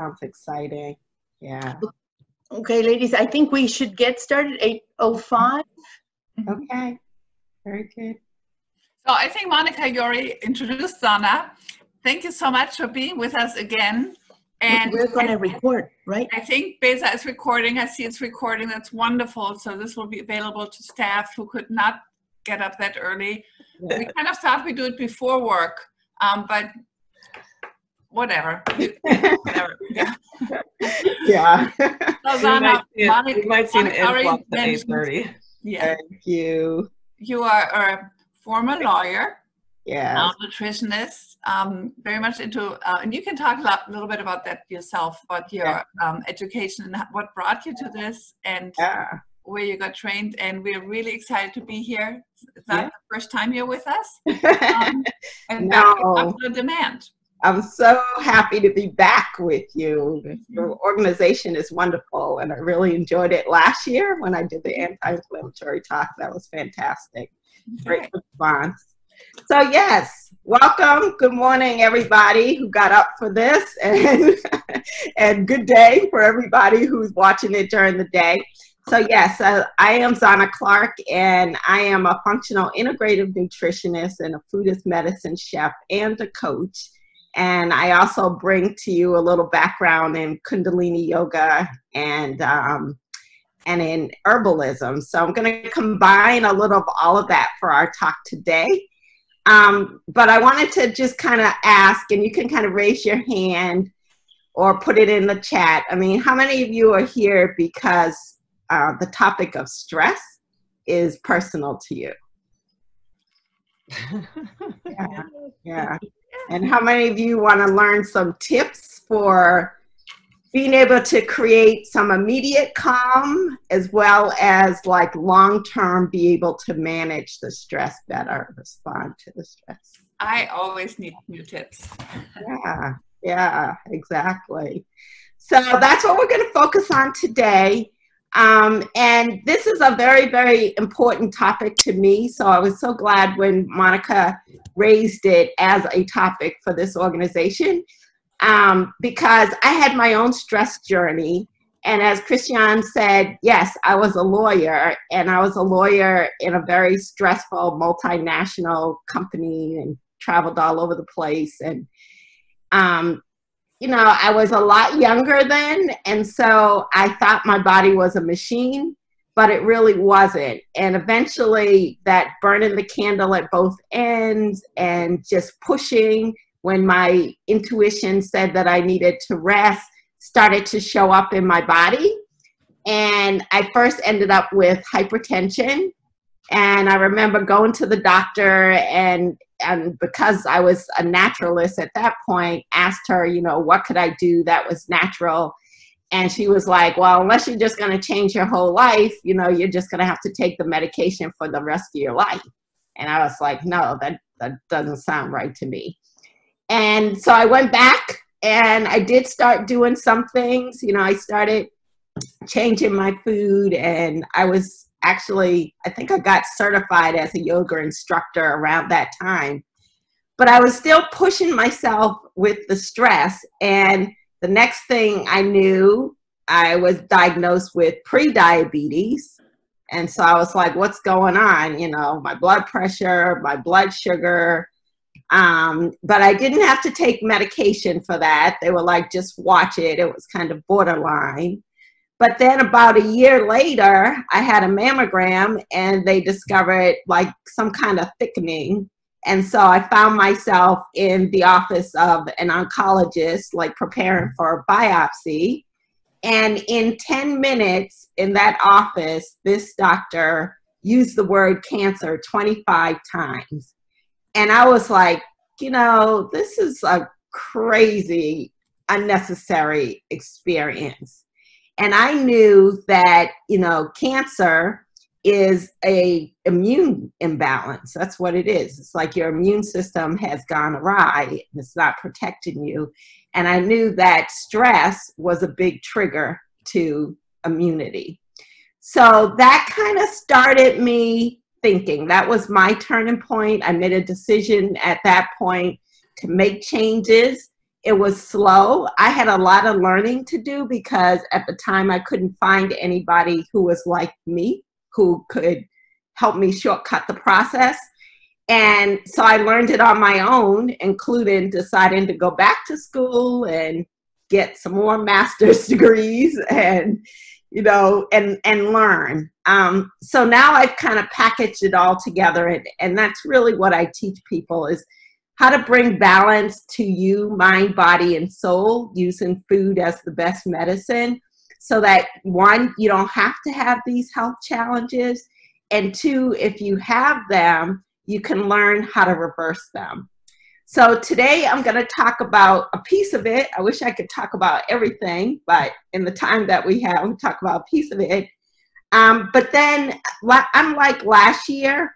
Sounds exciting. Yeah. Okay, ladies, I think we should get started at 8:05. Okay. Very good. So I think, Monica, you already introduced Sana. Thank you so much for being with us again. And we're going to record, right? I think Beza is recording. I see it's recording. That's wonderful. So this will be available to staff who could not get up that early. Yeah. We kind of thought we'd do it before work, but whatever. Whatever. Yeah. Yeah. So Sana, we might see an influx at 8:30. Yeah. Thank you. You are a former lawyer. Yeah. Nutritionist, very much into, and you can talk a little bit about that yourself, about your education and what brought you to this and where you got trained. And we're really excited to be here. It's not the first time you're with us. And back up to demand. I'm so happy to be back with you. Your organization is wonderful, and I really enjoyed it last year when I did the anti-inflammatory talk. That was fantastic. Great response. So yes, welcome. Good morning, everybody who got up for this, and good day for everybody who's watching it during the day. So yes, I am Zana Clark, and I am a functional integrative nutritionist and a Buddhist medicine chef and a coach. And I also bring to you a little background in Kundalini yoga and in herbalism. So I'm going to combine a little of all of that for our talk today. But I wanted to just kind of ask, and you can kind of raise your hand or put it in the chat. I mean, how many of you are here because the topic of stress is personal to you? Yeah. And how many of you want to learn some tips for being able to create some immediate calm as well as like long-term be able to manage the stress better, respond to the stress? I always need new tips. Yeah, exactly. So that's what we're going to focus on today. And this is a very, very important topic to me. So I was so glad when Monica raised it as a topic for this organization. Because I had my own stress journey. And as Christian said, yes, I was a lawyer, and I was a lawyer in a very stressful multinational company and traveled all over the place. And, you know, I was a lot younger then. And so I thought my body was a machine, but it really wasn't. And eventually that burning the candle at both ends and just pushing when my intuition said that I needed to rest started to show up in my body. And I first ended up with hypertension. And I remember going to the doctor, and because I was a naturalist at that point, asked her, you know, what could I do that was natural? And she was like, well, unless you're just going to change your whole life, you know, you're just going to have to take the medication for the rest of your life. And I was like, no, that doesn't sound right to me. And so I went back and I did start doing some things. You know, I started changing my food, and I was actually, I think I got certified as a yoga instructor around that time. But I was still pushing myself with the stress. And the next thing I knew, I was diagnosed with pre-diabetes. And so I was like, what's going on? You know, my blood pressure, my blood sugar. But I didn't have to take medication for that. They were like, just watch it. It was kind of borderline. But then about a year later, I had a mammogram, and they discovered like some kind of thickening. And so I found myself in the office of an oncologist, like preparing for a biopsy. And in 10 minutes in that office, this doctor used the word cancer 25 times. And I was like, you know, this is a crazy, unnecessary experience. And I knew that, you know, cancer is a immune imbalance. That's what it is. It's like your immune system has gone awry and it's not protecting you. And I knew that stress was a big trigger to immunity. So that kind of started me thinking. That was my turning point. I made a decision at that point to make changes. It was slow. I had a lot of learning to do because at the time I couldn't find anybody who was like me, who could help me shortcut the process. And so I learned it on my own, including deciding to go back to school and get some more master's degrees and, you know, and learn. So now I've kind of packaged it all together. And that's really what I teach people, is how to bring balance to you, mind, body, and soul, using food as the best medicine, so that one, you don't have to have these health challenges. And two, if you have them, you can learn how to reverse them. So today I'm going to talk about a piece of it. I wish I could talk about everything, but in the time that we have, we'll talk about a piece of it. But then, unlike last year,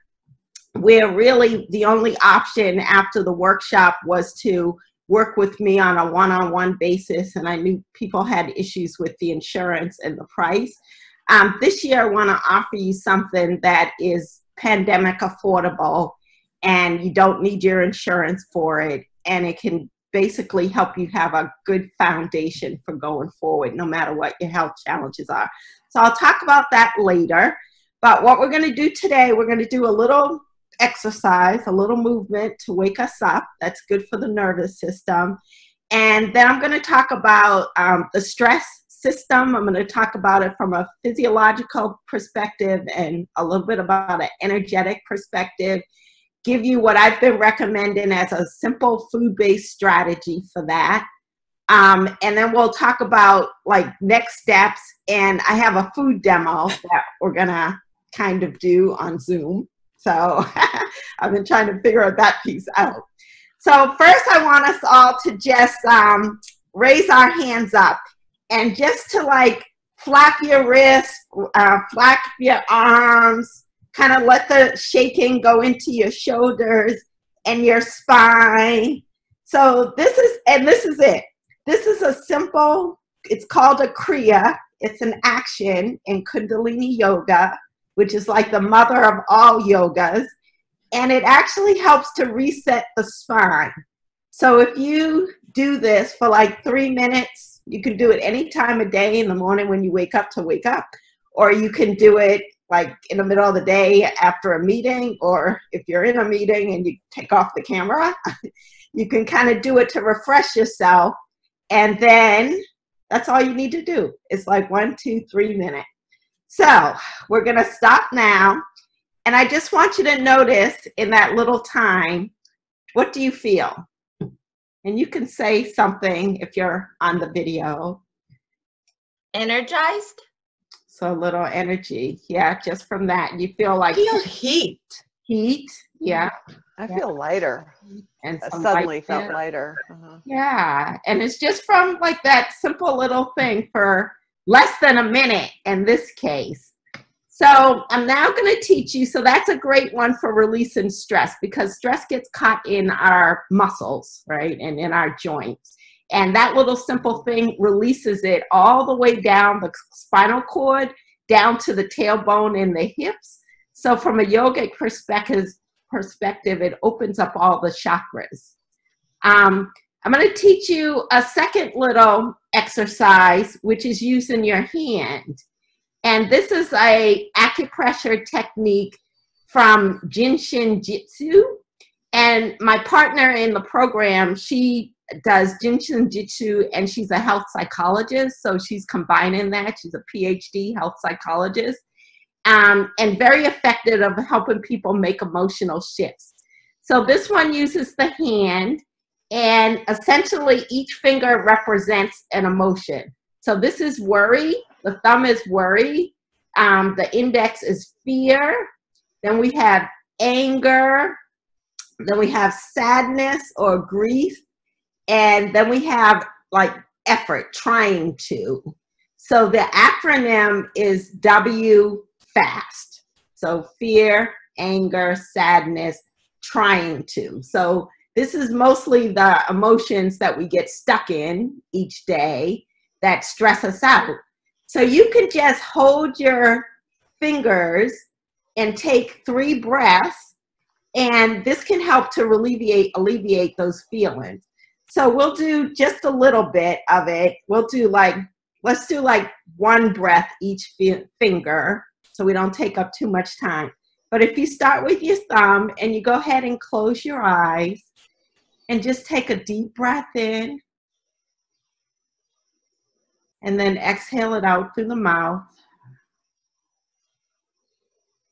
where really the only option after the workshop was to work with me on a one-on-one basis, and I knew people had issues with the insurance and the price. This year I want to offer you something that is pandemic affordable, and you don't need your insurance for it, and it can basically help you have a good foundation for going forward, no matter what your health challenges are. So I'll talk about that later, but what we're going to do today, we're going to do a little exercise, a little movement to wake us up. That's good for the nervous system. And then I'm going to talk about the stress system. I'm going to talk about it from a physiological perspective and a little bit about an energetic perspective, give you what I've been recommending as a simple food-based strategy for that. And then we'll talk about like next steps, and I have a food demo that we're going to kind of do on Zoom. So I've been trying to figure that piece out. So first I want us all to just raise our hands up, and just to like flap your wrists, flap your arms, kind of let the shaking go into your shoulders and your spine. So this is it. This is a simple, it's called a Kriya. It's an action in Kundalini Yoga, which is like the mother of all yogas. And it actually helps to reset the spine. So if you do this for like 3 minutes, you can do it any time of day, in the morning when you wake up, or you can do it like in the middle of the day after a meeting, or if you're in a meeting and you take off the camera, you can kind of do it to refresh yourself. And then that's all you need to do. It's like 1, 2, 3 minutes. So we're going to stop now. And I just want you to notice in that little time, what do you feel? And you can say something if you're on the video. Energized. So a little energy. Yeah, just from that. You feel like... I feel heat. Heat, yeah. I feel lighter. And I suddenly felt lighter. Yeah, and it's just from like that simple little thing for less than a minute in this case. So I'm now going to teach you, so that's a great one for releasing stress, because stress gets caught in our muscles, right, and in our joints. And that little simple thing releases it all the way down the spinal cord, down to the tailbone and the hips. So from a yogic perspective, it opens up all the chakras. I'm going to teach you a second little exercise, which is using your hand. And this is a acupressure technique from Jinshin Jitsu. And my partner in the program, she does Jinshin Jitsu, and she's a health psychologist. So she's combining that. She's a PhD health psychologist. And very effective of helping people make emotional shifts. So this one uses the hand, and essentially each finger represents an emotion. So this is worry, the thumb is worry, the index is fear, then we have anger, then we have sadness or grief, and then we have like effort, trying to. So the acronym is W FAST. So fear, anger, sadness, trying to. So this is mostly the emotions that we get stuck in each day that stress us out. So you can just hold your fingers and take 3 breaths, and this can help to alleviate those feelings. So we'll do just a little bit of it. We'll do like, let's do like one breath each finger so we don't take up too much time. But if you start with your thumb and you go ahead and close your eyes and just take a deep breath in and then exhale it out through the mouth.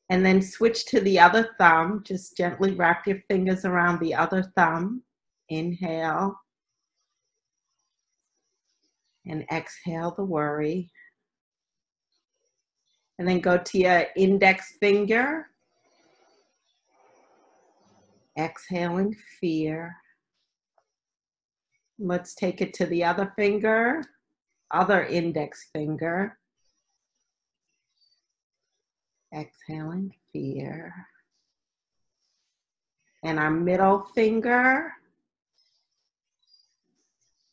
And then switch to the other thumb. Just gently wrap your fingers around the other thumb. Inhale. And exhale the worry. And then go to your index finger. Exhaling fear. Let's take it to the other finger, other index finger. Exhaling fear. And our middle finger.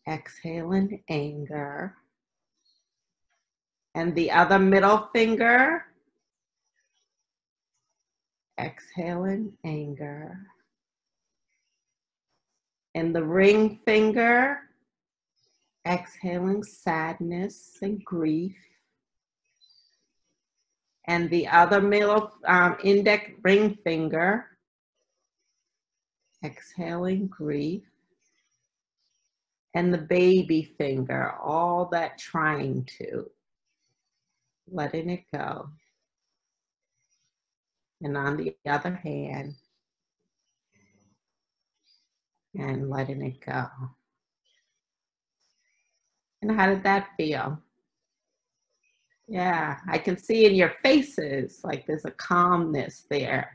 Exhaling anger. And the other middle finger. Exhaling anger. And the ring finger. Exhaling sadness and grief. And the other middle index ring finger, exhaling grief. And the baby finger, all that trying to, letting it go. And on the other hand, and letting it go. And how did that feel? Yeah, I can see in your faces, like there's a calmness there.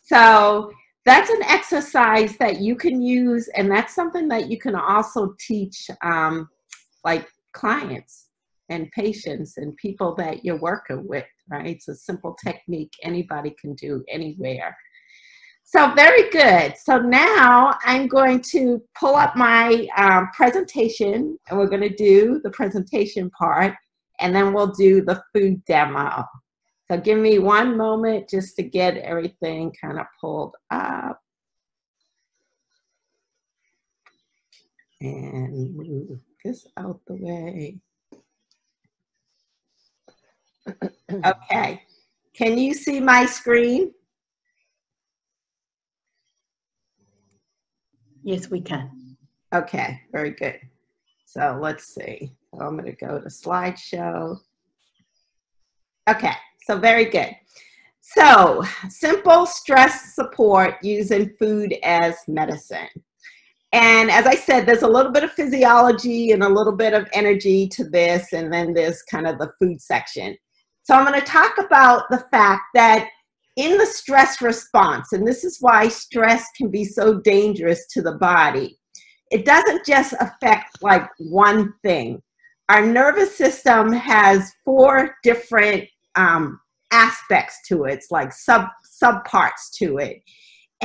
So that's an exercise that you can use, and that's something that you can also teach like clients and patients and people that you're working with, right? It's a simple technique anybody can do anywhere. So very good. So now I'm going to pull up my presentation, and we're going to do the presentation part. And then we'll do the food demo. So give me one moment just to get everything kind of pulled up. And move this out the way. Okay. Can you see my screen? Yes, we can. Okay, very good. So let's see. So I'm going to go to slideshow. Okay, so very good. So simple stress support using food as medicine. And as I said, there's a little bit of physiology and a little bit of energy to this, and then there's kind of the food section. So I'm going to talk about the fact that in the stress response, and this is why stress can be so dangerous to the body, it doesn't just affect like one thing. Our nervous system has 4 different aspects to it. It's like subparts to it.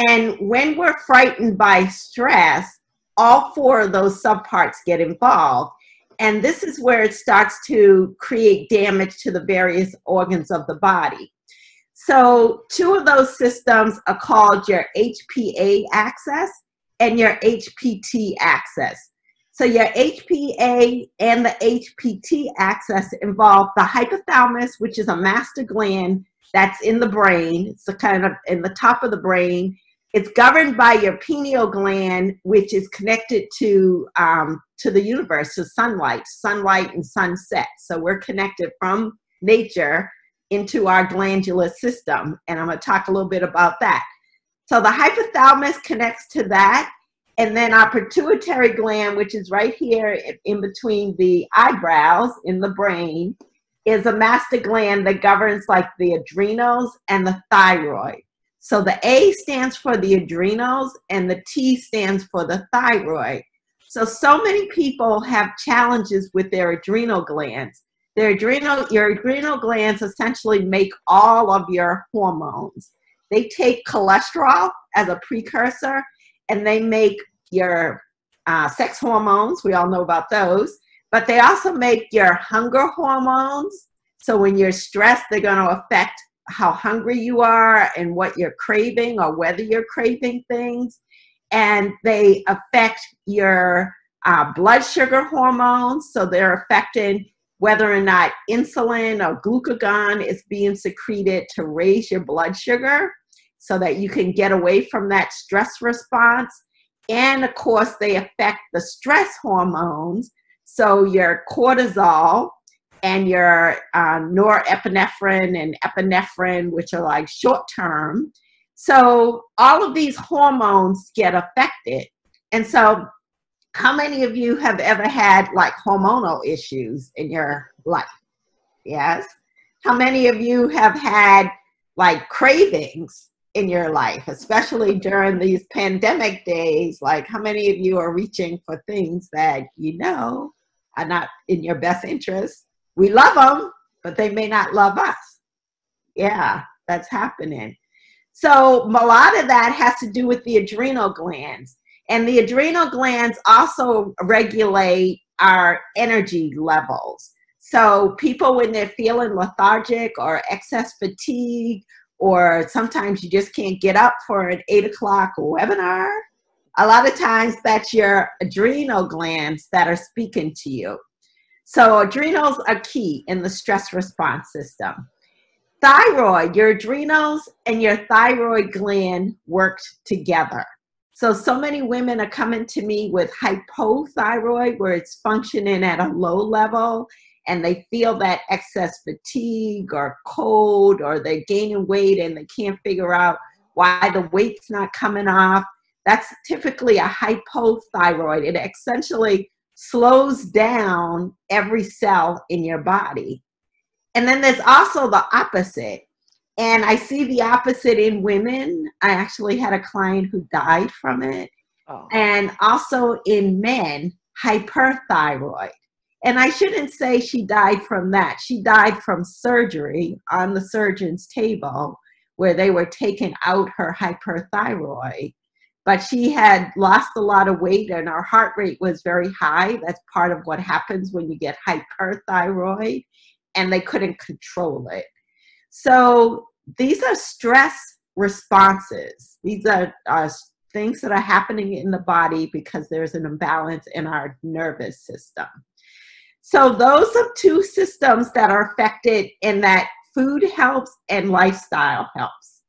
And when we're frightened by stress, all 4 of those subparts get involved. And this is where it starts to create damage to the various organs of the body. So 2 of those systems are called your HPA axis and your HPT axis. So your HPA and the HPT axis involve the hypothalamus, which is a master gland that's in the brain. It's the kind of in the top of the brain. It's governed by your pineal gland, which is connected to the universe, to sunlight and sunset. So we're connected from nature into our glandular system. And I'm going to talk a little bit about that. So the hypothalamus connects to that. And then our pituitary gland, which is right here in between the eyebrows in the brain, is a master gland that governs like the adrenals and the thyroid. So the A stands for the adrenals and the T stands for the thyroid. So many people have challenges with their adrenal glands. Your adrenal glands essentially make all of your hormones. They take cholesterol as a precursor, and they make your sex hormones. We all know about those. But they also make your hunger hormones. So when you're stressed, they're going to affect how hungry you are and what you're craving or whether you're craving things. And they affect your blood sugar hormones. So they're affecting whether or not insulin or glucagon is being secreted to raise your blood sugar so that you can get away from that stress response. And of course, they affect the stress hormones. So your cortisol and your norepinephrine and epinephrine, which are like short term. So all of these hormones get affected. And so how many of you have ever had like hormonal issues in your life? Yes. How many of you have had like cravings in your life, especially during these pandemic days? Like how many of you are reaching for things that you know are not in your best interest? We love them, but they may not love us. Yeah, that's happening. So a lot of that has to do with the adrenal glands. And the adrenal glands also regulate our energy levels. So people, when they're feeling lethargic or excess fatigue, or sometimes you just can't get up for an 8 o'clock webinar, a lot of times that's your adrenal glands that are speaking to you. So adrenals are key in the stress response system. Thyroid, your adrenals and your thyroid gland worked together. So many women are coming to me with hypothyroid, where it's functioning at a low level, and they feel that excess fatigue or cold, or they're gaining weight and they can't figure out why the weight's not coming off. That's typically a hypothyroid. It essentially slows down every cell in your body. And then there's also the opposite. And I see the opposite in women. I actually had a client who died from it. Oh. And also in men, hyperthyroid. And I shouldn't say she died from that. She died from surgery on the surgeon's table where they were taking out her hyperthyroid. But she had lost a lot of weight and her heart rate was very high. That's part of what happens when you get hyperthyroid, and they couldn't control it. So these are stress responses. These are things that are happening in the body because there's an imbalance in our nervous system. So those are two systems that are affected in that food helps and lifestyle helps.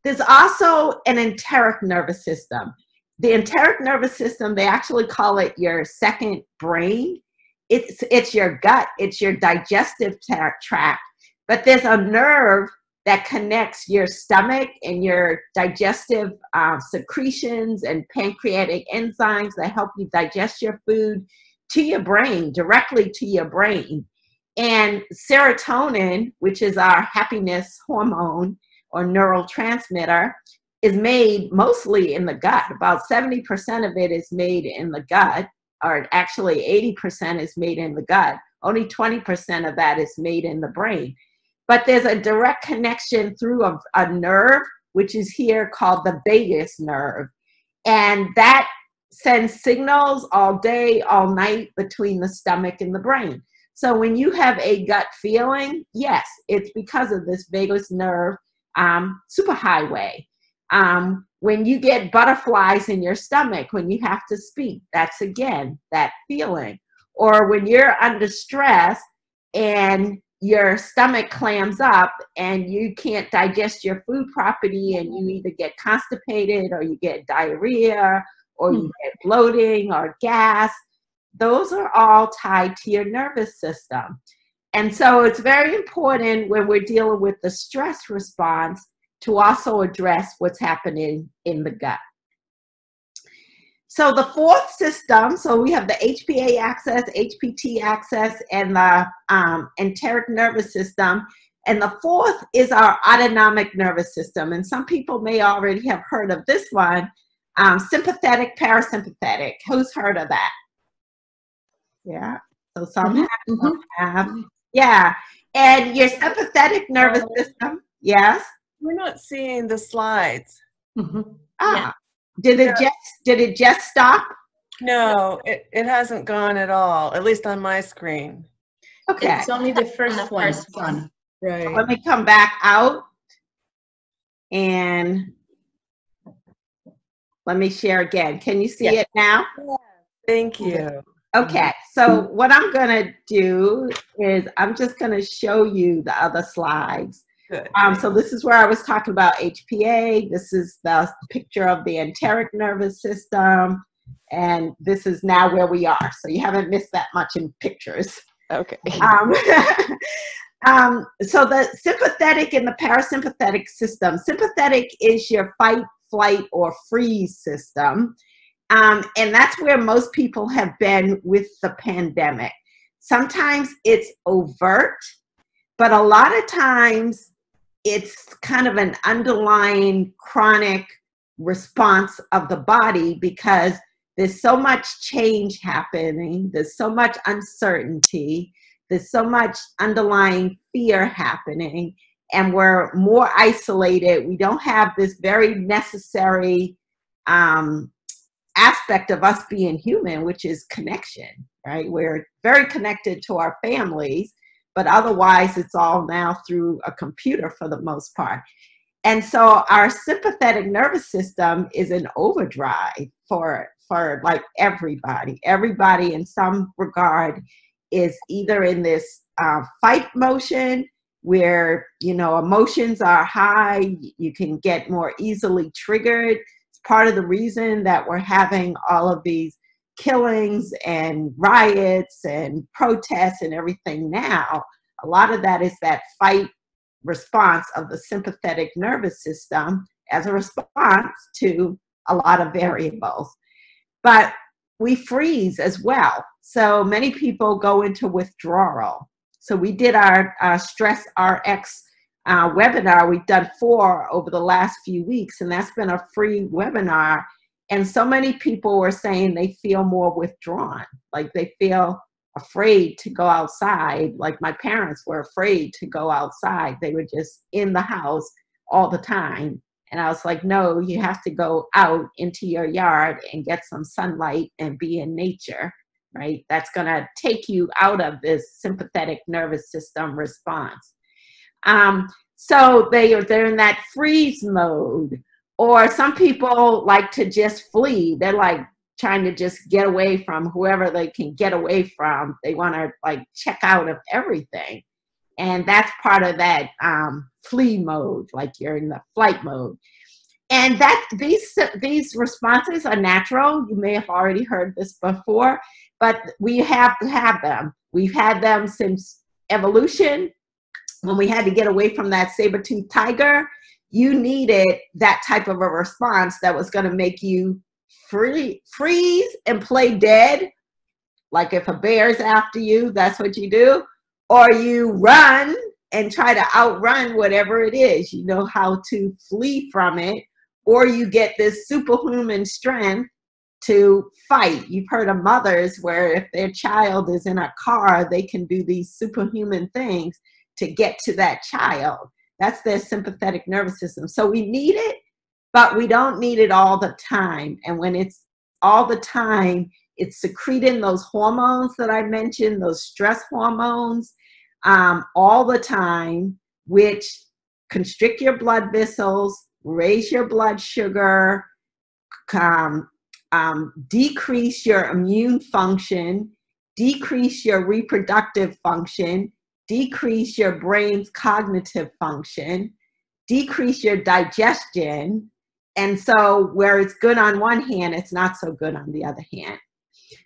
There's also an enteric nervous system. The enteric nervous system, they actually call it your second brain. It's your gut, it's your digestive tract, but there's a nerve that connects your stomach and your digestive secretions and pancreatic enzymes that help you digest your food to your brain, directly to your brain. And serotonin, which is our happiness hormone or neurotransmitter, is made mostly in the gut. About 70% of it is made in the gut, or actually 80% is made in the gut. Only 20% of that is made in the brain. But there's a direct connection through a nerve, which is here called the vagus nerve. And that sends signals all day, all night between the stomach and the brain. So when you have a gut feeling, yes, it's because of this vagus nerve superhighway. When you get butterflies in your stomach, when you have to speak, that's again, that feeling. Or when you're under stress and your stomach clams up and you can't digest your food properly and you either get constipated or you get diarrhea or you get bloating or gas, those are all tied to your nervous system. And so it's very important when we're dealing with the stress response to also address what's happening in the gut. So the fourth system, so we have the HPA axis, HPT axis, and the enteric nervous system. And the fourth is our autonomic nervous system. And some people may already have heard of this one, sympathetic, parasympathetic. Who's heard of that? Yeah, so some have. Yeah, and your sympathetic nervous system, yes? We're not seeing the slides. Yeah. Did it just stop? No, it hasn't gone at all, at least on my screen. Okay. It's only the first one. Right. Let me come back out and let me share again. Can you see it now? Thank you. Okay, so what I'm gonna do is I'm just gonna show you the other slides. Good. So this is where I was talking about HPA. This is the picture of the enteric nervous system. And this is now where we are. So you haven't missed that much in pictures. Okay. So the sympathetic and the parasympathetic system. Sympathetic is your fight, flight, or freeze system. And that's where most people have been with the pandemic. Sometimes it's overt, but a lot of times it's kind of an underlying chronic response of the body because there's so much change happening. There's so much uncertainty. There's so much underlying fear happening, and we're more isolated. We don't have this very necessary aspect of us being human, which is connection, right? We're very connected to our families, but otherwise it's all now through a computer for the most part. And so our sympathetic nervous system is in overdrive for like everybody. Everybody in some regard is either in this fight motion where, you know, emotions are high, you can get more easily triggered. It's part of the reason that we're having all of these killings and riots and protests and everything now. A lot of that is that fight response of the sympathetic nervous system as a response to a lot of variables. But we freeze as well. So many people go into withdrawal. So we did our Stress RX webinar. We've done 4 over the last few weeks, and that's been a free webinar. And so many people were saying they feel more withdrawn, like they feel afraid to go outside. Like my parents were afraid to go outside. They were just in the house all the time. And I was like, no, you have to go out into your yard and get some sunlight and be in nature, right? That's going to take you out of this sympathetic nervous system response. So they're in that freeze mode. Or some people like to just flee. They're like trying to just get away from whoever they can get away from. They want to like check out of everything. And that's part of that flee mode, like you're in the flight mode. And that these responses are natural. You may have already heard this before, but we have to have them. We've had them since evolution. When we had to get away from that saber-toothed tiger, you needed that type of a response that was going to make you freeze and play dead. Like if a bear's after you, that's what you do. Or you run and try to outrun whatever it is. You know how to flee from it. Or you get this superhuman strength to fight. You've heard of mothers where if their child is in a car, they can do these superhuman things to get to that child. That's their sympathetic nervous system. So we need it, but we don't need it all the time. And when it's all the time, it's secreting those hormones that I mentioned, those stress hormones, all the time, which constrict your blood vessels, raise your blood sugar, decrease your immune function, decrease your reproductive function, decrease your brain's cognitive function, decrease your digestion. And so where it's good on one hand, it's not so good on the other hand.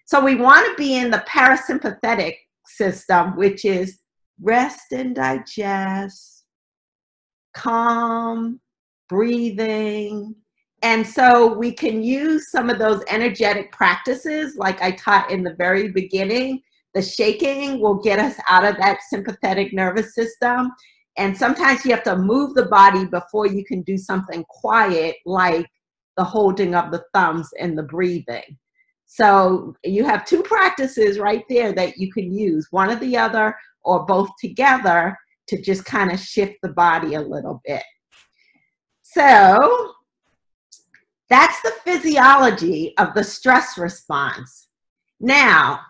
So we want to be in the parasympathetic system, which is rest and digest, calm, breathing. And so we can use some of those energetic practices like I taught in the very beginning. The shaking will get us out of that sympathetic nervous system. And sometimes you have to move the body before you can do something quiet like the holding of the thumbs and the breathing. So you have 2 practices right there that you can use, one or the other or both together, to just kind of shift the body a little bit. So that's the physiology of the stress response. Now,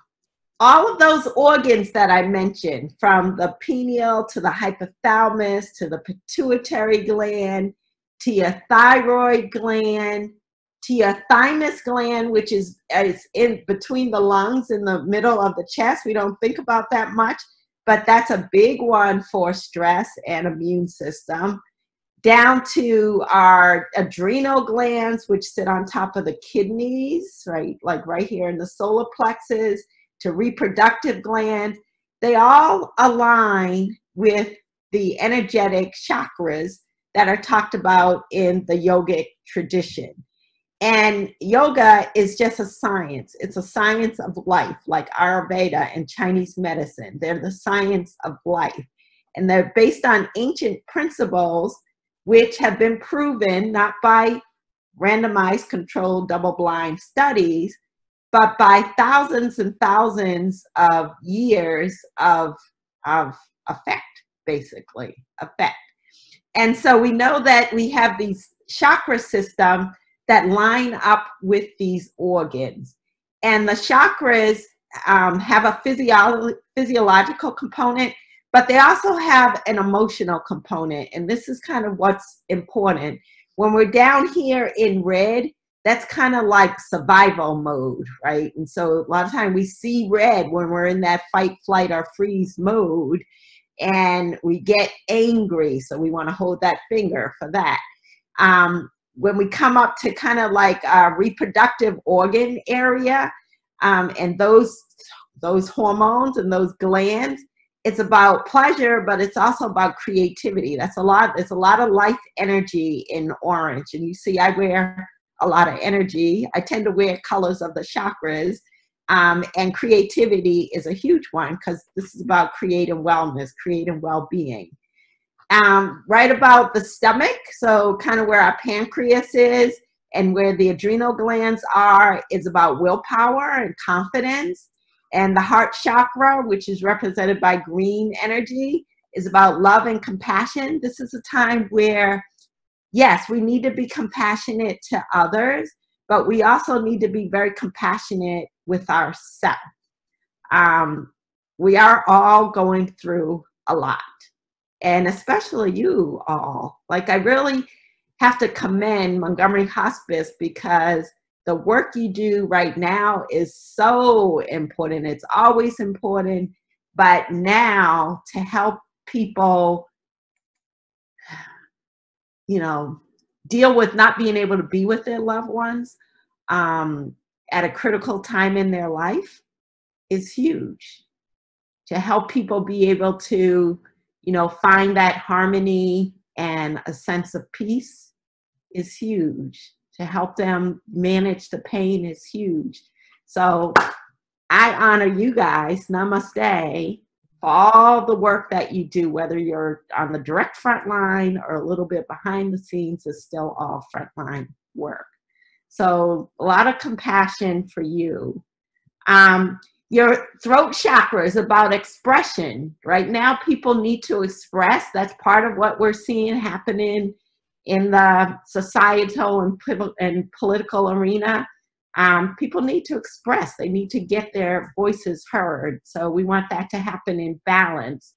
all of those organs that I mentioned, from the pineal to the hypothalamus to the pituitary gland to your thyroid gland to your thymus gland, which is in between the lungs in the middle of the chest. We don't think about that much, but that's a big one for stress and immune system. Down to our adrenal glands, which sit on top of the kidneys, right? Like right here in the solar plexus, to reproductive glands. They all align with the energetic chakras that are talked about in the yogic tradition. And yoga is just a science. It's a science of life, like Ayurveda and Chinese medicine. They're the science of life. And they're based on ancient principles which have been proven not by randomized controlled double-blind studies, but by thousands and thousands of years of effect, basically, effect. And so we know that we have these chakra systems that line up with these organs. And the chakras have a physiological component, but they also have an emotional component. And this is kind of what's important. When we're down here in red, that's kind of like survival mode, right? And so a lot of time we see red when we're in that fight, flight, or freeze mode, and we get angry. So we want to hold that finger for that. When we come up to kind of like our reproductive organ area, and those hormones and those glands, it's about pleasure, but it's also about creativity. There's a lot of life energy in orange. And you see, I wear a lot of energy. I tend to wear colors of the chakras, and creativity is a huge one because this is about creative wellness, creative well-being. Right about the stomach, so kind of where our pancreas is and where the adrenal glands are, is about willpower and confidence. And the heart chakra, which is represented by green energy, is about love and compassion. This is a time where, yes, we need to be compassionate to others, but we also need to be very compassionate with ourselves. We are all going through a lot, and especially you all. Like, I really have to commend Montgomery Hospice because the work you do right now is so important. It's always important, but now to help people, you know, deal with not being able to be with their loved ones at a critical time in their life is huge. To help people be able to, you know, find that harmony and a sense of peace is huge. To help them manage the pain is huge. So I honor you guys, namaste, for all the work that you do, whether you're on the direct front line or a little bit behind the scenes, is still all frontline work. So a lot of compassion for you. Your throat chakra is about expression. Right now, people need to express. That's part of what we're seeing happening in the societal and political arena. People need to express. They need to get their voices heard. So we want that to happen in balance.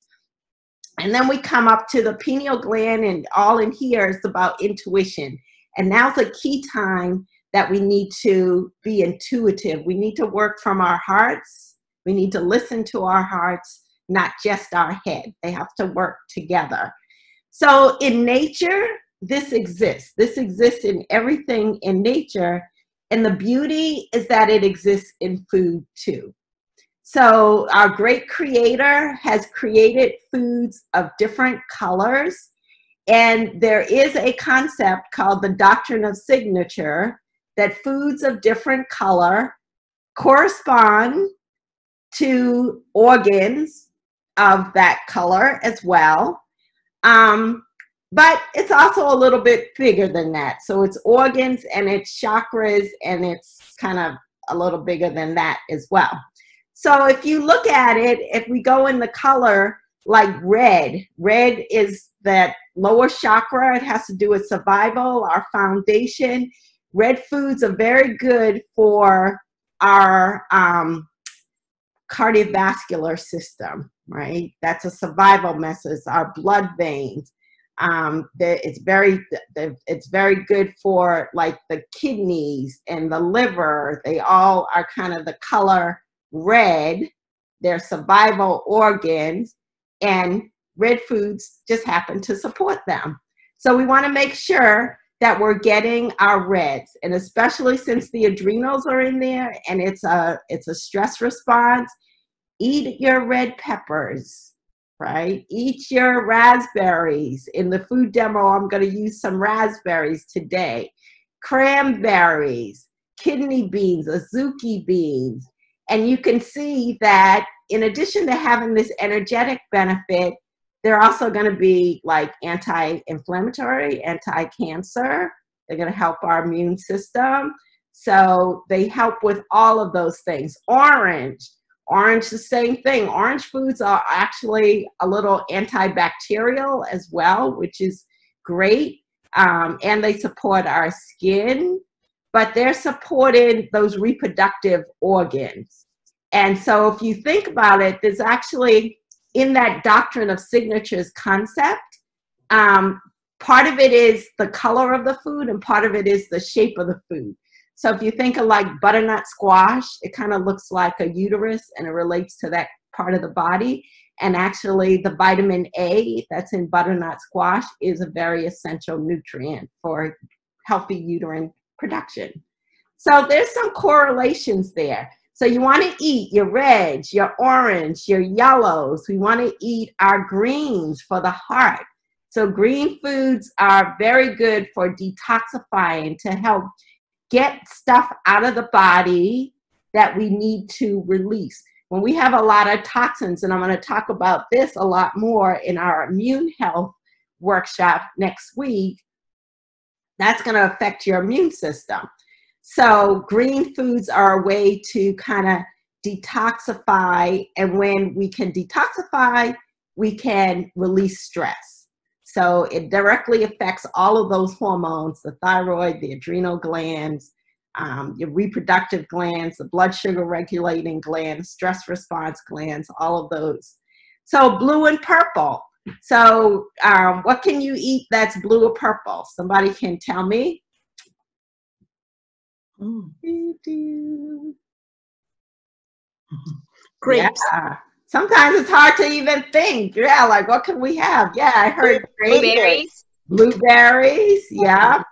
And then we come up to the pineal gland, and all in here is about intuition. And now's a key time that we need to be intuitive. We need to work from our hearts. We need to listen to our hearts, not just our head. They have to work together. So in nature, this exists. This exists in everything in nature. And the beauty is that it exists in food too. So our great creator has created foods of different colors. And there is a concept called the Doctrine of Signature, that foods of different color correspond to organs of that color as well. But it's also a little bit bigger than that. So it's organs and it's chakras, and it's kind of a little bigger than that as well. So if you look at it, if we go in the color like red, red is that lower chakra. It has to do with survival, our foundation. Red foods are very good for our cardiovascular system, right? That's a survival message, our blood veins. It's very good for like the kidneys and the liver. They all are kind of the color red. They're survival organs, and red foods just happen to support them. So we want to make sure that we're getting our reds, and especially since the adrenals are in there and it's a stress response, eat your red peppers, right? Eat your raspberries. In the food demo, I'm going to use some raspberries today. Cranberries, kidney beans, azuki beans. And you can see that in addition to having this energetic benefit, they're also going to be like anti-inflammatory, anti-cancer. They're going to help our immune system. So they help with all of those things. Orange, the same thing. Orange foods are actually a little antibacterial as well, which is great. And they support our skin, but they're supporting those reproductive organs. And so if you think about it, there's actually, in that Doctrine of Signatures concept, part of it is the color of the food and part of it is the shape of the food. So if you think of like butternut squash, it kind of looks like a uterus and it relates to that part of the body. And actually the vitamin A that's in butternut squash is a very essential nutrient for healthy uterine production. So there's some correlations there. So you want to eat your reds, your orange, your yellows. We want to eat our greens for the heart. So green foods are very good for detoxifying, to help get stuff out of the body that we need to release. When we have a lot of toxins, and I'm going to talk about this a lot more in our immune health workshop next week, that's going to affect your immune system. So green foods are a way to kind of detoxify, and when we can detoxify, we can release stress. So it directly affects all of those hormones, the thyroid, the adrenal glands, your reproductive glands, the blood sugar regulating glands, stress response glands, all of those. So blue and purple. So what can you eat that's blue or purple? Somebody can tell me? Grapes. Yeah. Sometimes it's hard to even think. Yeah, like what can we have? Yeah, I heard grapes. Blueberries, yeah.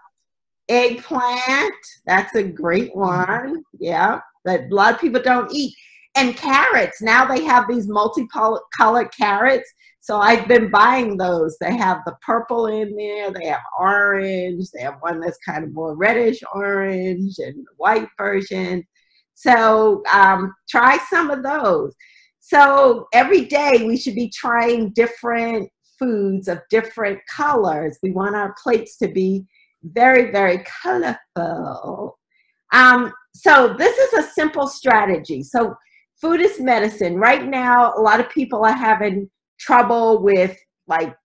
Eggplant, that's a great one. Yeah, that a lot of people don't eat. And carrots, now they have these multicolored carrots. So I've been buying those. They have the purple in there, they have orange, they have one that's kind of more reddish orange and the white version. So try some of those. So every day we should be trying different foods of different colors. We want our plates to be very, very colorful. So this is a simple strategy. So food is medicine. Right now, a lot of people are having trouble with like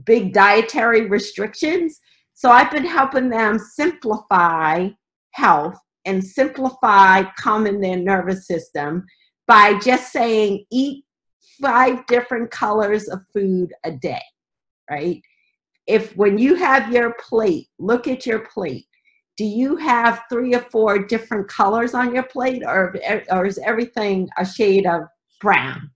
big dietary restrictions. So I've been helping them simplify health and simplify calming their nervous system by just saying eat 5 different colors of food a day, right? When you have your plate, look at your plate. Do you have 3 or 4 different colors on your plate, or is everything a shade of brown,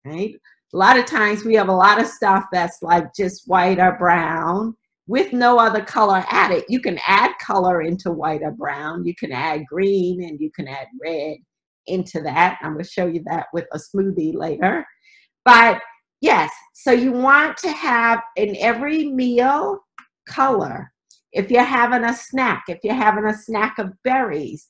right? A lot of times we have a lot of stuff that's like just white or brown with no other color added. You can add color into white or brown. You can add green and you can add red into that. I'm going to show you that with a smoothie later. But yes, so you want to have in every meal color. If you're having a snack, of berries,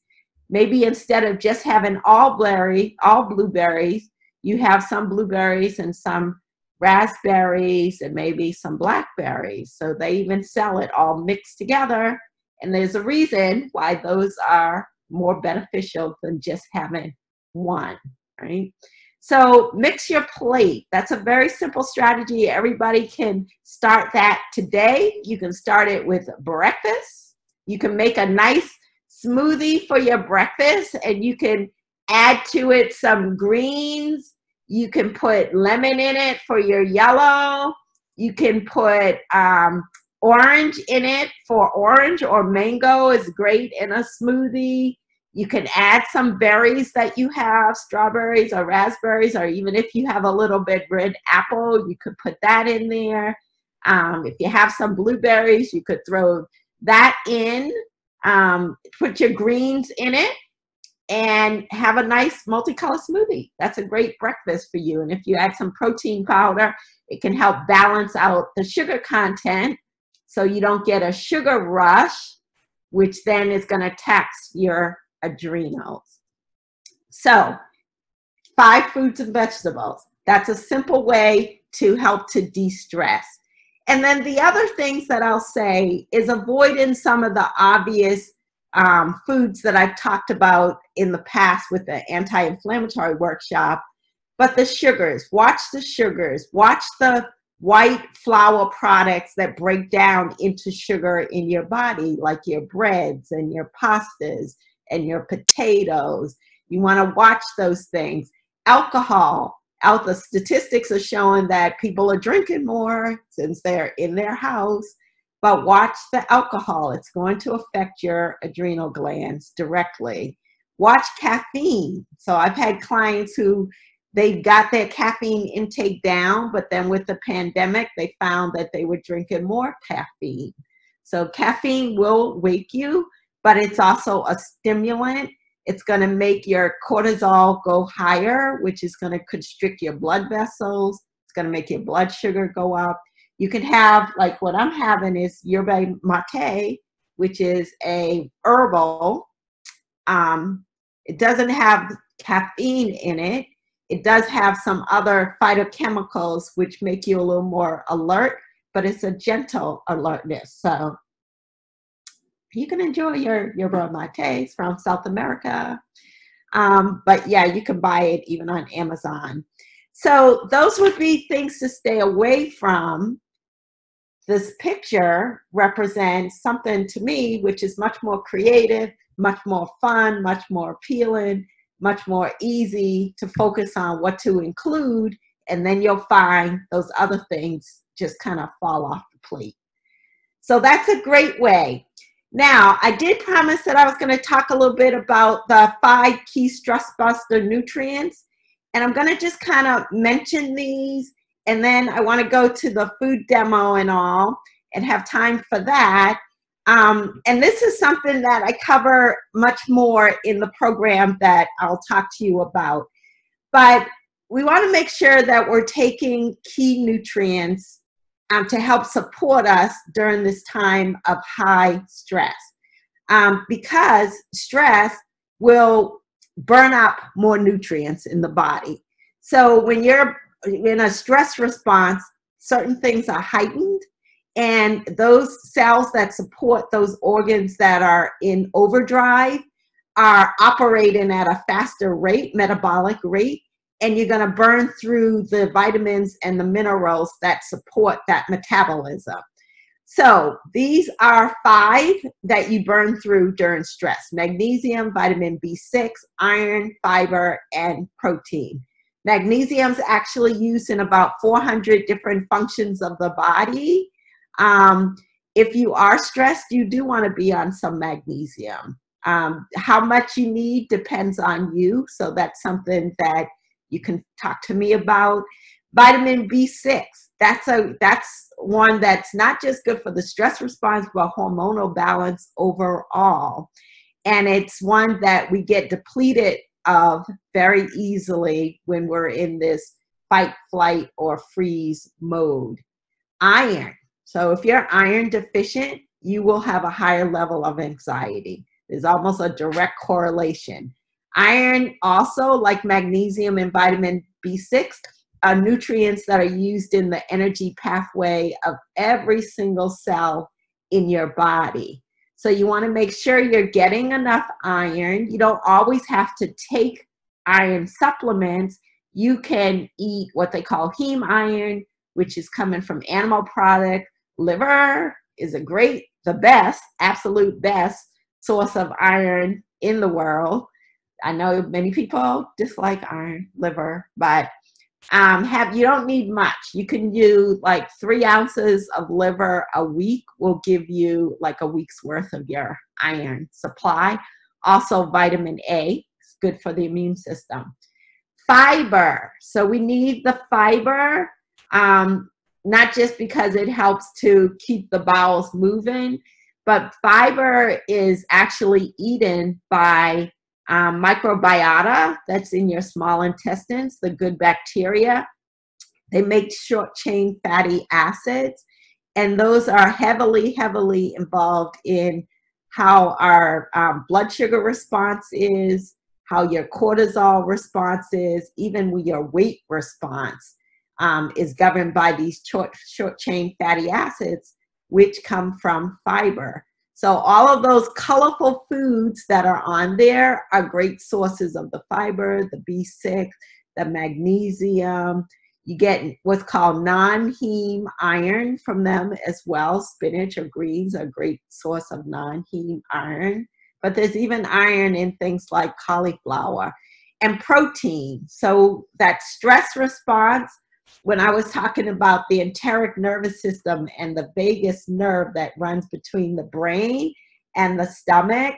maybe instead of just having all blueberries, you have some blueberries and some raspberries and maybe some blackberries. So they even sell it all mixed together. And there's a reason why those are more beneficial than just having one, right? So mix your plate. That's a very simple strategy. Everybody can start that today. You can start it with breakfast. You can make a nice smoothie for your breakfast, and you can add to it some greens. You can put lemon in it for your yellow. You can put orange in it for orange, or mango is great in a smoothie. You can add some berries that you have, strawberries or raspberries, or even if you have a little bit red apple, you could put that in there. If you have some blueberries, you could throw that in. Put your greens in it and have a nice multicolored smoothie. That's a great breakfast for you. And if you add some protein powder, it can help balance out the sugar content so you don't get a sugar rush, which then is going to tax your adrenals. So 5 fruits and vegetables. That's a simple way to help to de-stress. And then the other things that I'll say is avoiding some of the obvious foods that I've talked about in the past with the anti-inflammatory workshop, but the sugars. Watch the sugars. Watch the white flour products that break down into sugar in your body, like your breads and your pastas and your potatoes. You want to watch those things. Alcohol. The statistics are showing that people are drinking more since they're in their house, but watch the alcohol. It's going to affect your adrenal glands directly. Watch caffeine. So I've had clients who they got their caffeine intake down, but then with the pandemic, they found that they were drinking more caffeine. So caffeine will wake you, but it's also a stimulant. It's going to make your cortisol go higher, which is going to constrict your blood vessels. It's going to make your blood sugar go up. You can have, like what I'm having is yerba mate, which is a herbal. It doesn't have caffeine in it. It does have some other phytochemicals which make you a little more alert, but it's a gentle alertness. So you can enjoy your yerba mates from South America. But yeah, you can buy it even on Amazon. So those would be things to stay away from. This picture represents something to me which is much more creative, much more fun, much more appealing, much more easy to focus on what to include, and then you'll find those other things just kind of fall off the plate. So that's a great way. Now, I did promise that I was going to talk a little bit about the 5 key stress buster nutrients, and I'm going to just kind of mention these, and then I want to go to the food demo and all, and have time for that. And this is something that I cover much more in the program that I'll talk to you about. But we want to make sure that we're taking key nutrients to help support us during this time of high stress. Because stress will burn up more nutrients in the body. So when you're in a stress response, certain things are heightened, and those cells that support those organs that are in overdrive are operating at a faster rate, metabolic rate, and you're going to burn through the vitamins and the minerals that support that metabolism. So these are 5 that you burn through during stress: magnesium, vitamin B6, iron, fiber, and protein. Magnesium is actually used in about 400 different functions of the body. If you are stressed, you do want to be on some magnesium. How much you need depends on you, so that's something that you can talk to me about. Vitamin B6, that's one that's not just good for the stress response, but hormonal balance overall. And it's one that we get depleted of very easily when we're in this fight, flight, or freeze mode. Iron. So if you're iron deficient, you will have a higher level of anxiety. There's almost a direct correlation. Iron also, like magnesium and vitamin B6, are nutrients that are used in the energy pathway of every single cell in your body. So you want to make sure you're getting enough iron. You don't always have to take iron supplements. You can eat what they call heme iron, which is coming from animal product. Liver is the best, absolute best source of iron in the world. I know many people dislike iron, liver, but You don't need much. You can do like 3 ounces of liver a week will give you like a week's worth of your iron supply. Also vitamin A, it's good for the immune system. Fiber, so we need the fiber, not just because it helps to keep the bowels moving, but fiber is actually eaten by microbiota that's in your small intestines, the good bacteria. They make short-chain fatty acids, and those are heavily, heavily involved in how our blood sugar response is, how your cortisol response is, even with your weight response is governed by these short-chain fatty acids, which come from fiber. So all of those colorful foods that are on there are great sources of the fiber, the B6, the magnesium. You get what's called non-heme iron from them as well. Spinach or greens are a great source of non-heme iron. But there's even iron in things like cauliflower. And protein. So that stress response, when I was talking about the enteric nervous system and the vagus nerve that runs between the brain and the stomach,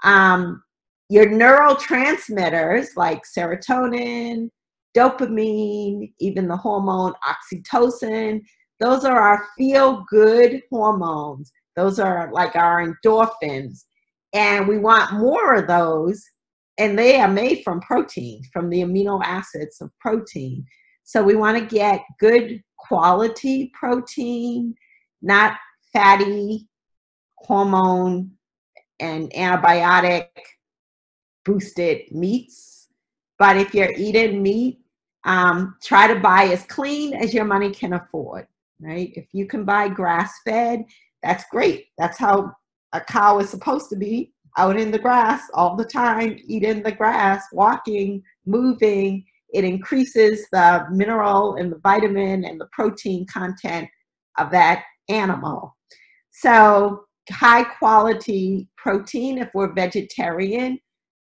your neurotransmitters like serotonin, dopamine, even the hormone oxytocin, those are our feel-good hormones. Those are like our endorphins. And we want more of those, and they are made from protein, from the amino acids of protein. So we want to get good quality protein, not fatty, hormone and antibiotic boosted meats. But if you're eating meat, try to buy as clean as your money can afford, right? If you can buy grass-fed, that's great. That's how a cow is supposed to be, out in the grass all the time, eating the grass, walking, moving. It increases the mineral and the vitamin and the protein content of that animal. So high quality protein. If we're vegetarian,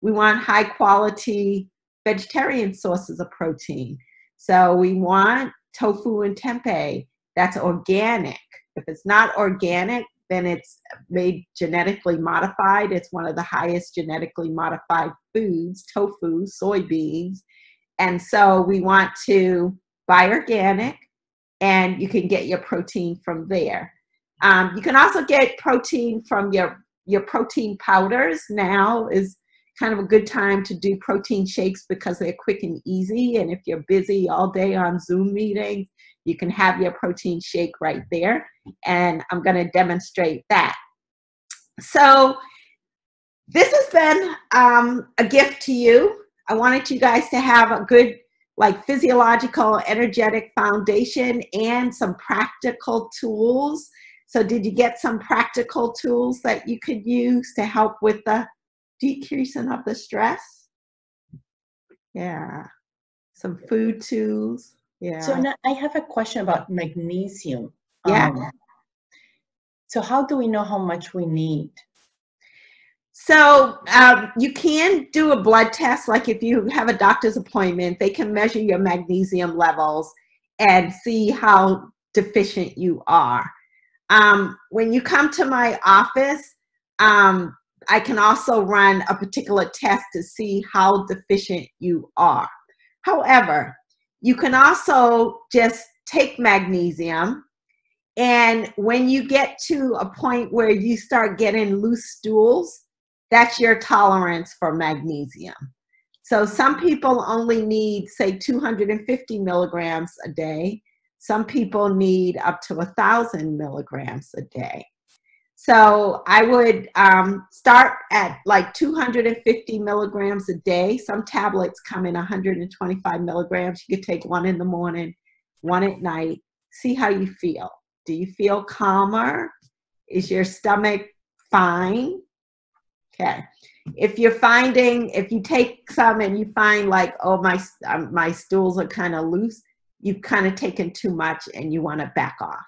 we want high quality vegetarian sources of protein. So we want tofu and tempeh. That's organic. If it's not organic, then it's made genetically modified. It's one of the highest genetically modified foods, tofu, soybeans. And so we want to buy organic, and you can get your protein from there. You can also get protein from your protein powders. Now is kind of a good time to do protein shakes because they're quick and easy. And if you're busy all day on Zoom meetings, you can have your protein shake right there. And I'm going to demonstrate that. So this has been a gift to you. I wanted you guys to have a good, like, physiological, energetic foundation and some practical tools. So did you get some practical tools that you could use to help with the decreasing of the stress? Yeah. Some food tools. Yeah. So now I have a question about magnesium. Yeah. So how do we know how much we need? So you can do a blood test. Like if you have a doctor's appointment, they can measure your magnesium levels and see how deficient you are. When you come to my office, I can also run a particular test to see how deficient you are. However, you can also just take magnesium, and when you get to a point where you start getting loose stools, that's your tolerance for magnesium. So some people only need, say, 250 milligrams a day. Some people need up to 1,000 milligrams a day. So I would start at like 250 milligrams a day. Some tablets come in 125 milligrams. You could take one in the morning, one at night. See how you feel. Do you feel calmer? Is your stomach fine? Okay. If you're finding, if you take some and you find like, oh, my stools are kind of loose, you've kind of taken too much and you want to back off.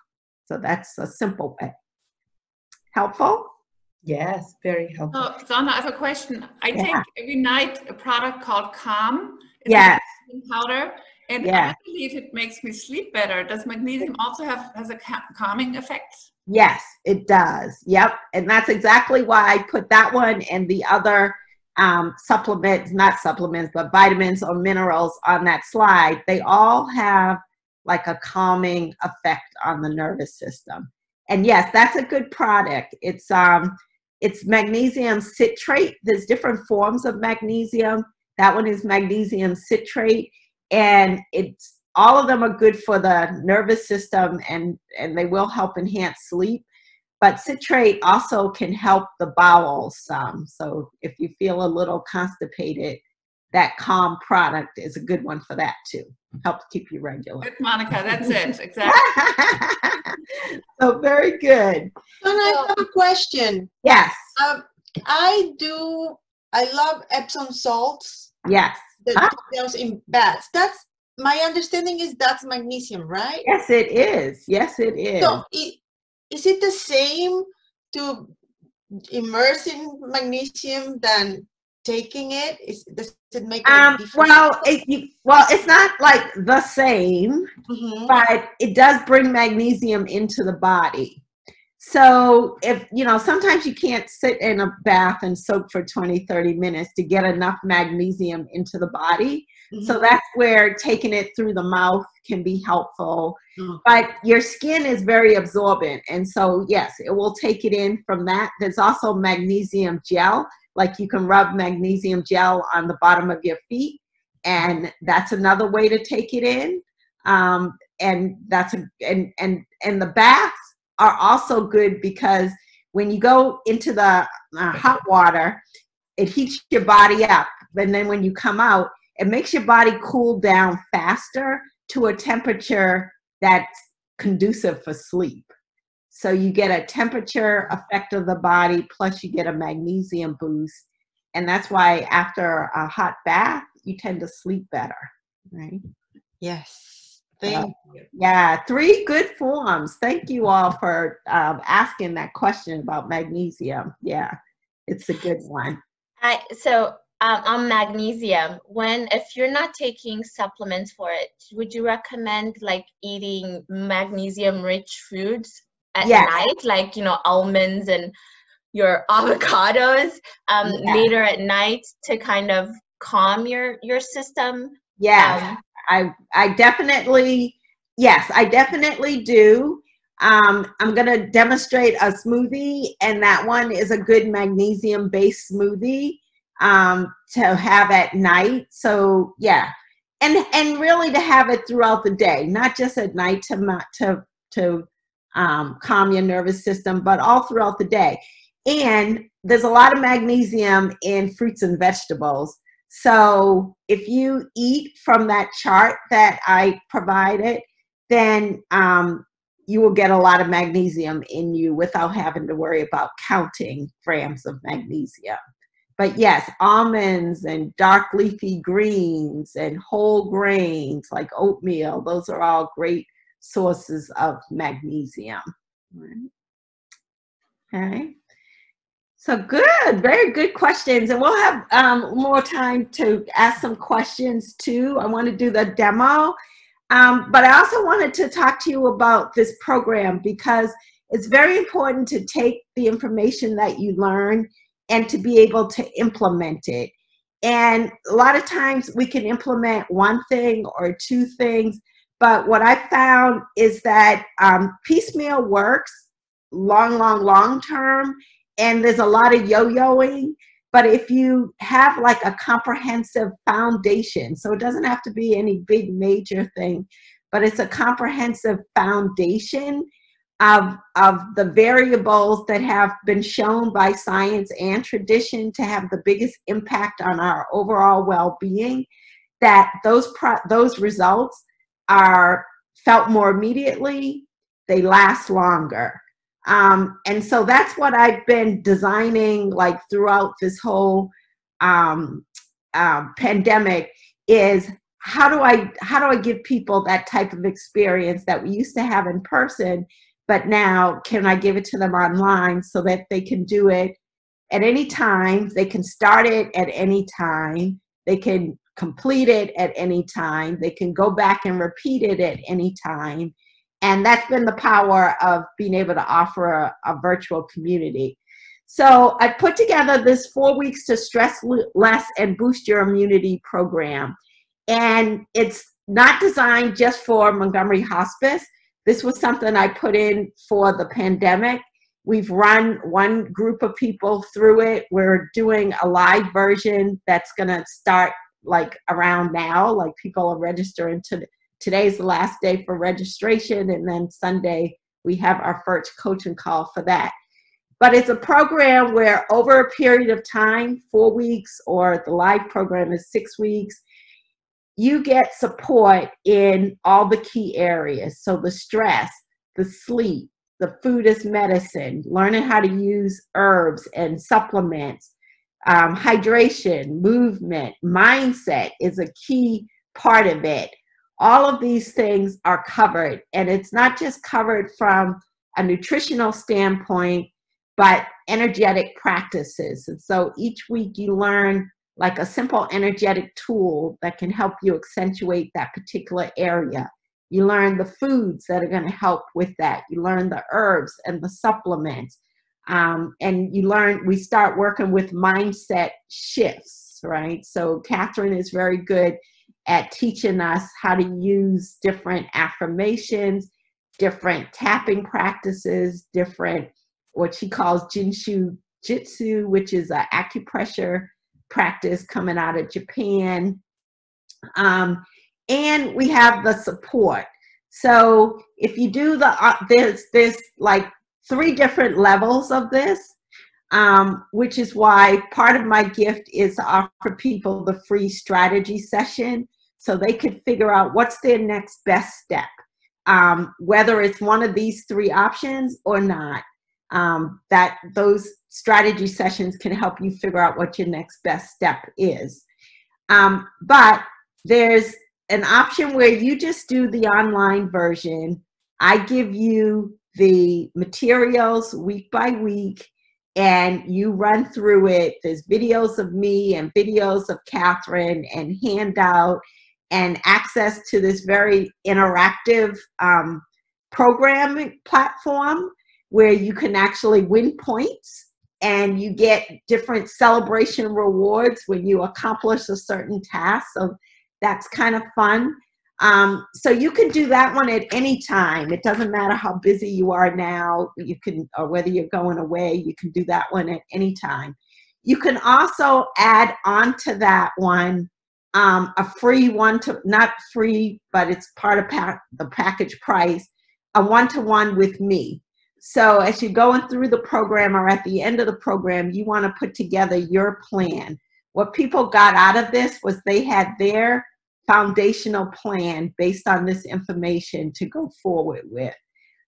So that's a simple way. Helpful? Yes, very helpful. So, Donna, I have a question. I take every night a product called Calm. It's Yes. a powder, And Yeah. I believe it makes me sleep better. Does magnesium also has a calming effect? Yes, it does. Yep. And that's exactly why I put that one and the other supplements, not supplements, but vitamins or minerals on that slide. They all have like a calming effect on the nervous system. And yes, that's a good product. It's magnesium citrate. There's different forms of magnesium. That one is magnesium citrate, and it's all of them are good for the nervous system, and they will help enhance sleep. But citrate also can help the bowels some. So if you feel a little constipated, that calm product is a good one for that too. Helps keep you regular. Good, Monica. That's it. Exactly. So very good. And I have a question. Yes. I love Epsom salts. Yes. That goes in baths. That's my understanding is that's magnesium, right? Yes, it is. Yes, it is. So is it the same to immerse in magnesium than taking it? Does it make a difference? Well, it's not like the same, but it does bring magnesium into the body. So if, sometimes you can't sit in a bath and soak for 20, 30 minutes to get enough magnesium into the body. So that's where taking it through the mouth can be helpful. But your skin is very absorbent. And so, yes, it will take it in from that. There's also magnesium gel. Like you can rub magnesium gel on the bottom of your feet. And that's another way to take it in. And the baths are also good because when you go into the hot water, it heats your body up. And then when you come out, it makes your body cool down faster to a temperature that's conducive for sleep. So you get a temperature effect of the body, plus you get a magnesium boost. And that's why after a hot bath, you tend to sleep better, right? Yes. Thank you. Yeah, 3 good forms. Thank you all for asking that question about magnesium. Yeah, it's a good one. On magnesium, if you're not taking supplements for it, would you recommend like eating magnesium-rich foods at night, like almonds and your avocados later at night to kind of calm your system? Yeah. I definitely do. I'm going to demonstrate a smoothie, and that one is a good magnesium-based smoothie to have at night. So yeah, and really to have it throughout the day, not just at night to calm your nervous system, but all throughout the day. And there's a lot of magnesium in fruits and vegetables. So if you eat from that chart that I provided, then you will get a lot of magnesium in you without having to worry about counting grams of magnesium. But yes, almonds and dark leafy greens and whole grains like oatmeal, those are all great sources of magnesium. Okay. So good, very good questions. And we'll have more time to ask some questions too. I want to do the demo. But I also wanted to talk to you about this program because it's very important to take the information that you learn and to be able to implement it. And a lot of times we can implement one thing or 2 things, but what I found is that piecemeal works long term, and there's a lot of yo-yoing. But if you have like a comprehensive foundation, so it doesn't have to be any big major thing, but it's a comprehensive foundation of the variables that have been shown by science and tradition to have the biggest impact on our overall well-being, that those results are felt more immediately, they last longer. And so that's what I've been designing like throughout this whole pandemic is how do I give people that type of experience that we used to have in person, but now can I give it to them online so that they can do it at any time, they can start it at any time, they can complete it at any time. They can go back and repeat it at any time. And that's been the power of being able to offer a virtual community. So I put together this 4 weeks to stress less and boost your immunity program. And it's not designed just for Montgomery Hospice. This was something I put in for the pandemic. We've run one group of people through it. We're doing a live version that's going to start like around now. Like people are registering today's the last day for registration, and then Sunday we have our first coaching call for that. But it's a program where over a period of time, 4 weeks, or the live program is 6 weeks, you get support in all the key areas. So the stress, the sleep, the food as medicine, learning how to use herbs and supplements, hydration, movement, mindset is a key part of it. All of these things are covered, and it's not just covered from a nutritional standpoint, but energetic practices. And so each week you learn like a simple energetic tool that can help you accentuate that particular area. You learn the foods that are going to help with that. You learn the herbs and the supplements. And you learn, we start working with mindset shifts, right? So Catherine is very good at teaching us how to use different affirmations, different tapping practices, different, what she calls Jinshu Jitsu, which is an acupressure practice coming out of Japan. And we have the support. So if you do there's like 3 different levels of this, which is why part of my gift is to offer people the free strategy session so they could figure out what's their next best step, whether it's one of these 3 options or not. That those strategy sessions can help you figure out what your next best step is. But there's an option where you just do the online version. I give you the materials week by week, and you run through it. There's videos of me and videos of Catherine and handout and access to this very interactive programming platform where you can actually win points, and you get different celebration rewards when you accomplish a certain task. So that's kind of fun. So you can do that one at any time. It doesn't matter how busy you are now, you can, or whether you're going away, you can do that one at any time. You can also add on to that one a free not free, but it's part of the package price, a one-to-one with me. So as you're going through the program or at the end of the program, you want to put together your plan. What people got out of this was they had their foundational plan based on this information to go forward with.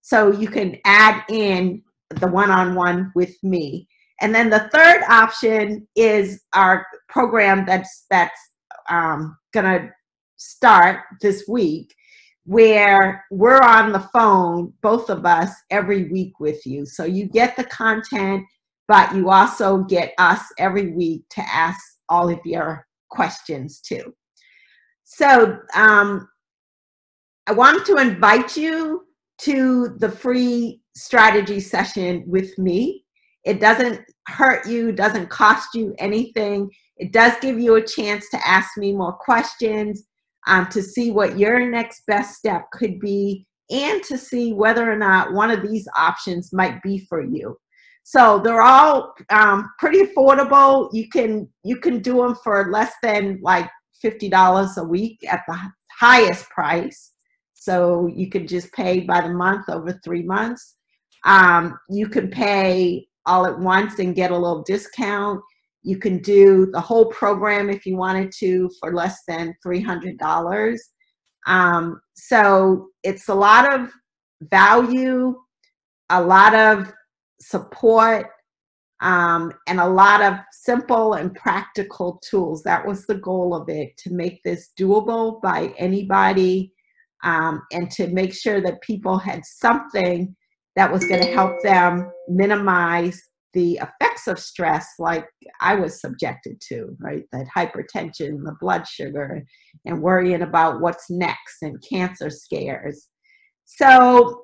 So you can add in the one-on-one with me. And then the third option is our program that's gonna start this week, where we're on the phone, both of us, every week with you. So you get the content, but you also get us every week to ask all of your questions too. So I wanted to invite you to the free strategy session with me. It doesn't hurt you, doesn't cost you anything. It does give you a chance to ask me more questions, to see what your next best step could be, and to see whether or not one of these options might be for you. So they're all pretty affordable. You can do them for less than like $50 a week at the highest price. So you could just pay by the month over 3 months. You can pay all at once and get a little discount. You can do the whole program if you wanted to for less than $300. So it's a lot of value, a lot of support, and a lot of simple and practical tools. That was the goal of it, to make this doable by anybody, and to make sure that people had something that was going to help them minimize the effects of stress, like I was subjected to, right? That hypertension, the blood sugar, and worrying about what's next, and cancer scares. So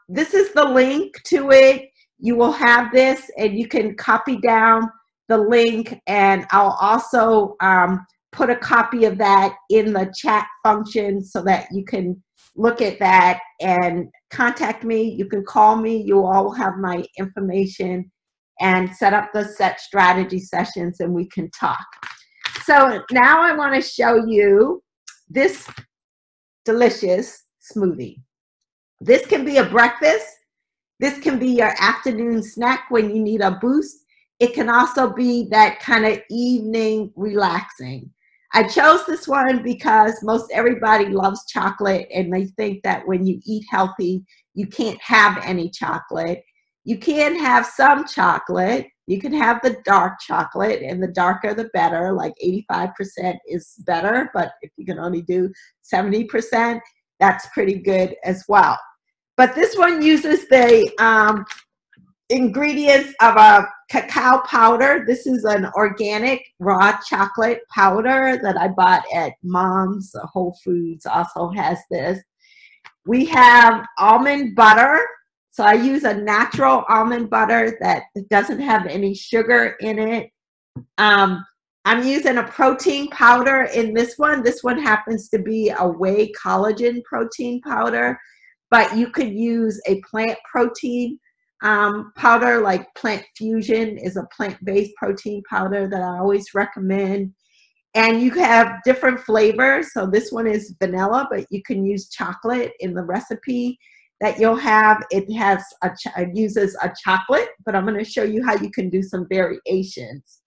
this is the link to it. You will have this, and you can copy down the link, and I'll also put a copy of that in the chat function so that you can look at that and contact me. You can call me. You all have my information, and set up the set strategy sessions, and we can talk. So now I want to show you this delicious smoothie. This can be a breakfast. This can be your afternoon snack when you need a boost. It can also be that kind of evening relaxing. I chose this one because most everybody loves chocolate, and they think that when you eat healthy, you can't have any chocolate. You can have some chocolate. You can have the dark chocolate, and the darker the better, like 85% is better, but if you can only do 70%, that's pretty good as well. But this one uses the ingredients of a cacao powder. This is an organic raw chocolate powder that I bought at Mom's. Whole Foods also has this. We have almond butter. So I use a natural almond butter that doesn't have any sugar in it. I'm using a protein powder in this one. This one happens to be a whey collagen protein powder, but you could use a plant protein powder, like Plant Fusion is a plant-based protein powder that I always recommend. And you have different flavors. So this one is vanilla, but you can use chocolate in the recipe that you'll have. It uses a chocolate, but I'm going to show you how you can do some variations.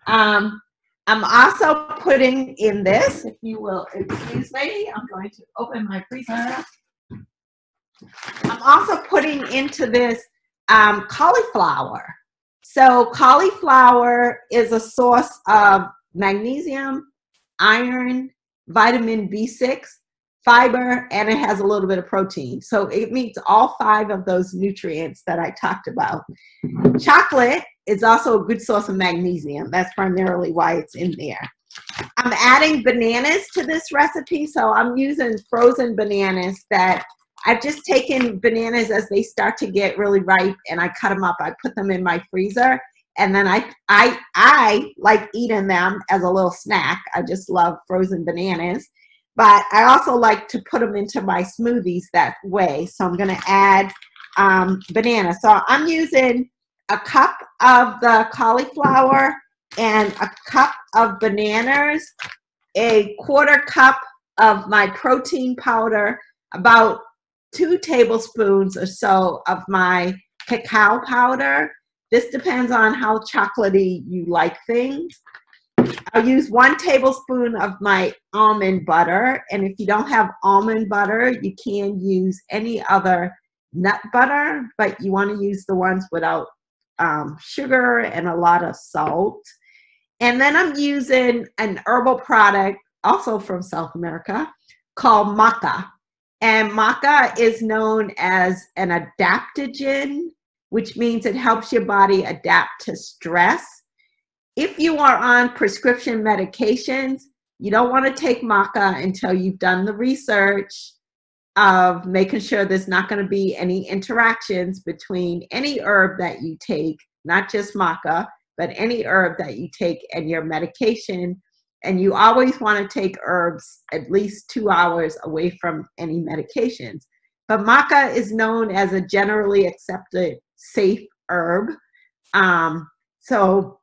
I'm also putting in this, if you will excuse me, I'm going to open my freezer. I'm also putting into this cauliflower. So cauliflower is a source of magnesium, iron, vitamin B6, fiber, and it has a little bit of protein. So it meets all 5 of those nutrients that I talked about. Chocolate is also a good source of magnesium. That's primarily why it's in there. I'm adding bananas to this recipe. So I'm using frozen bananas that I've just taken bananas as they start to get really ripe, and I cut them up. I put them in my freezer, and then I like eating them as a little snack. I just love frozen bananas. But I also like to put them into my smoothies that way. So I'm going to add banana. So I'm using a cup of the cauliflower and a cup of bananas, a 1/4 cup of my protein powder, about 2 tablespoons or so of my cacao powder. This depends on how chocolatey you like things. I'll use 1 tablespoon of my almond butter, and if you don't have almond butter, you can use any other nut butter, but you want to use the ones without sugar and a lot of salt. And then I'm using an herbal product, also from South America, called maca. And maca is known as an adaptogen, which means it helps your body adapt to stress. If you are on prescription medications, you don't want to take maca until you've done the research of making sure there's not going to be any interactions between any herb that you take, not just maca, but any herb that you take and your medication. And you always want to take herbs at least 2 hours away from any medications. But maca is known as a generally accepted safe herb. So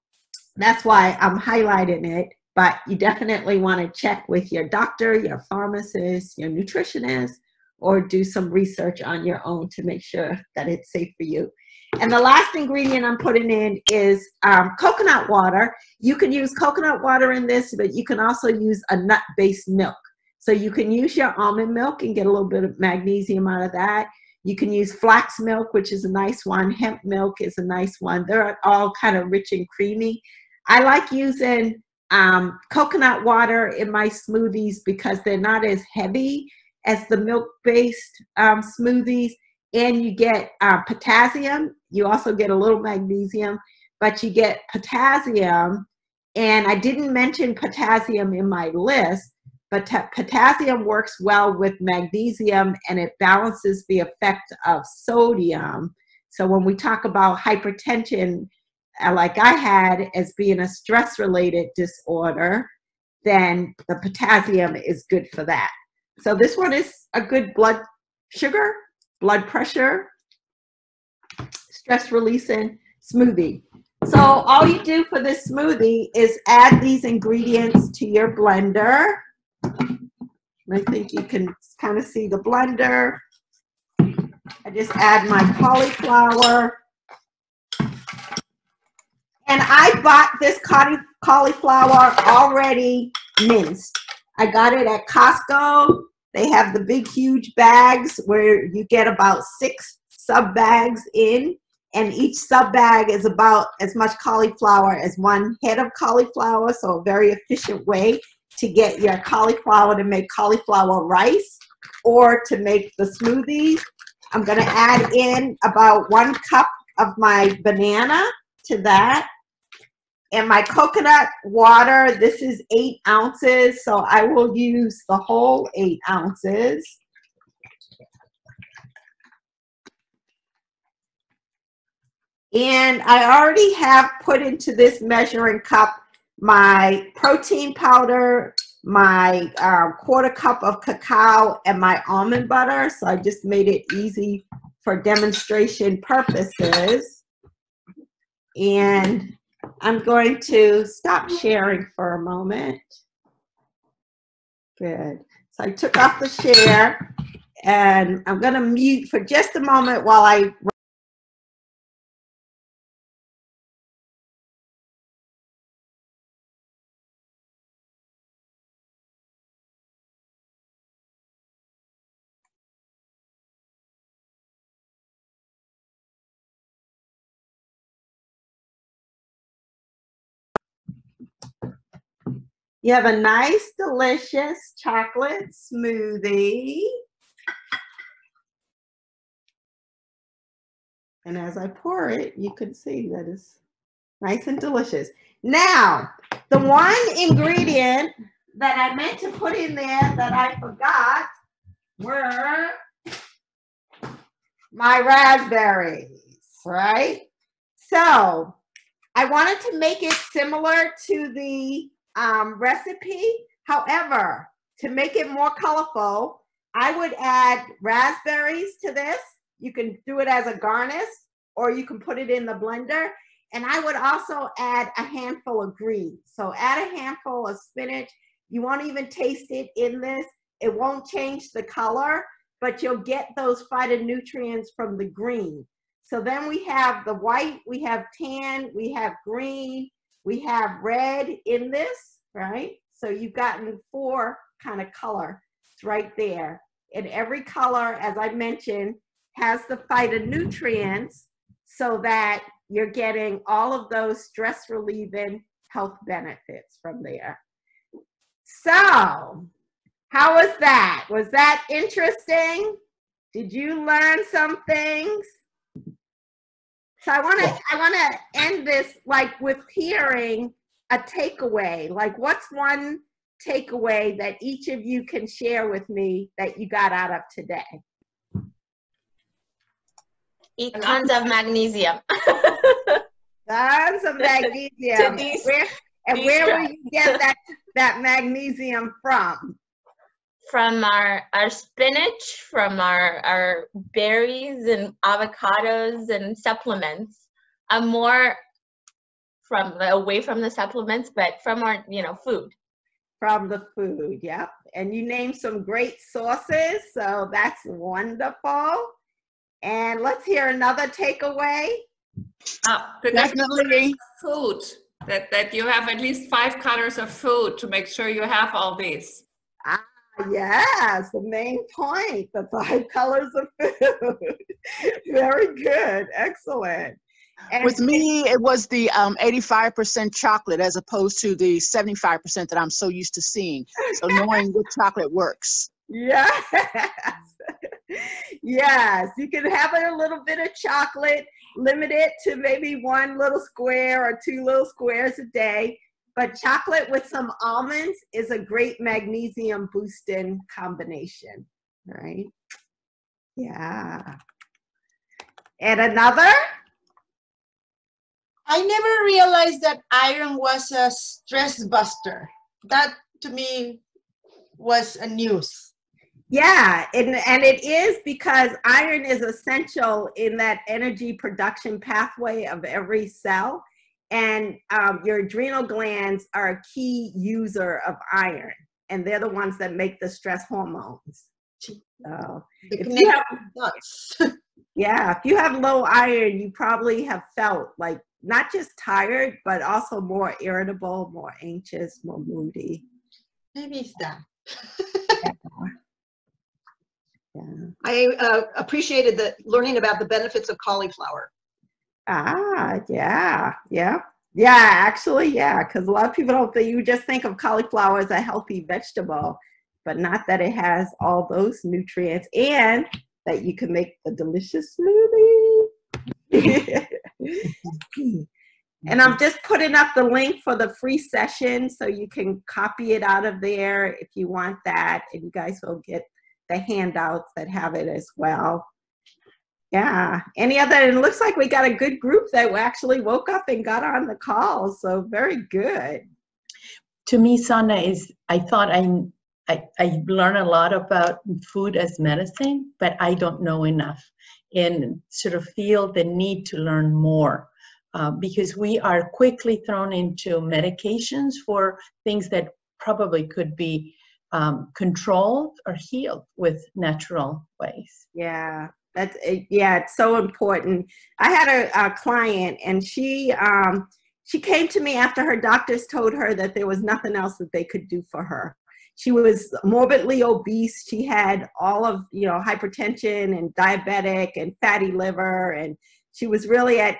that's why I'm highlighting it. But you definitely want to check with your doctor, your pharmacist, your nutritionist, or do some research on your own to make sure that it's safe for you. And the last ingredient I'm putting in is coconut water. You can use coconut water in this, but you can also use a nut-based milk. So you can use your almond milk and get a little bit of magnesium out of that. You can use flax milk, which is a nice one. Hemp milk is a nice one. They're all kind of rich and creamy. I like using coconut water in my smoothies because they're not as heavy as the milk-based smoothies, and you get potassium. You also get a little magnesium, but you get potassium. And I didn't mention potassium in my list, but potassium works well with magnesium, and it balances the effect of sodium. So when we talk about hypertension, like I had as being a stress-related disorder, then the potassium is good for that. So this one is a good blood sugar, blood pressure, stress-releasing smoothie. So all you do for this smoothie is add these ingredients to your blender. I think you can kind of see the blender. I just add my cauliflower. And I bought this cauliflower already minced. I got it at Costco. They have the big, huge bags where you get about 6 sub bags in, and each sub bag is about as much cauliflower as 1 head of cauliflower, so a very efficient way to get your cauliflower to make cauliflower rice or to make the smoothies. I'm going to add in about 1 cup of my banana to that. And my coconut water, this is 8 ounces, so I will use the whole 8 ounces. And I already have put into this measuring cup my protein powder, my 1/4 cup of cacao, and my almond butter. So I just made it easy for demonstration purposes. And I'm going to stop sharing for a moment. Good. So I took off the share, and I'm going to mute for just a moment while I You have a nice, delicious chocolate smoothie. And as I pour it, you can see that it's nice and delicious. Now, the one ingredient that I meant to put in there that I forgot were my raspberries, right? So I wanted to make it similar to the recipe. However, to make it more colorful, I would add raspberries to this. You can do it as a garnish, or you can put it in the blender. And I would also add a handful of greens. So add a handful of spinach. You won't even taste it in this. It won't change the color, but you'll get those phytonutrients from the green. So then we have the white, we have tan, we have green, we have red in this, right? So you've gotten 4 kind of color. It's right there. And every color, as I mentioned, has the phytonutrients so that you're getting all of those stress relieving health benefits from there. So, how was that? Was that interesting? Did you learn some things? So I want to end this like with hearing a takeaway. Like, what's one takeaway that each of you can share with me that you got out of today? Eat tons of magnesium. Tons of magnesium. Where will you get that magnesium from? From our spinach, from our berries and avocados and supplements. I'm more away from the supplements, but from our food. From the food, yep. And you named some great sources, so that's wonderful. And let's hear another takeaway. Definitely food. That you have at least 5 colors of food to make sure you have all these. Yes, the main point, the 5 colors of food. Very good, excellent. And with me, it was the 85% chocolate as opposed to the 75% that I'm so used to seeing. So knowing what chocolate works. Yes. Yes, you can have a little bit of chocolate, limit it to maybe one little square or two little squares a day. But chocolate with some almonds is a great magnesium boosting combination, right? Yeah. And another? I never realized that iron was a stress buster. That to me was a news. Yeah, and it is because iron is essential in that energy production pathway of every cell. And your adrenal glands are a key user of iron, and they're the ones that make the stress hormones. So if you have, yeah, if you have low iron, you probably have felt like not just tired, but also more irritable, more anxious, more moody. Maybe it's that. Yeah. I appreciated learning about the benefits of cauliflower. Ah, yeah, yeah. Yeah, actually, yeah, because a lot of people don't think, you just think of cauliflower as a healthy vegetable, but not that it has all those nutrients and that you can make the delicious smoothie. And I'm just putting up the link for the free session so you can copy it out of there if you want that, and you guys will get the handouts that have it as well. Yeah. Any other? It looks like we got a good group that actually woke up and got on the call. So very good. To me, Sana, I thought I learned a lot about food as medicine, but I don't know enough, and sort of feel the need to learn more because we are quickly thrown into medications for things that probably could be controlled or healed with natural ways. Yeah. Yeah, it's so important. I had a client, and she came to me after her doctors told her that there was nothing else that they could do for her. She was morbidly obese. She had all of, hypertension and diabetic and fatty liver, and she was really at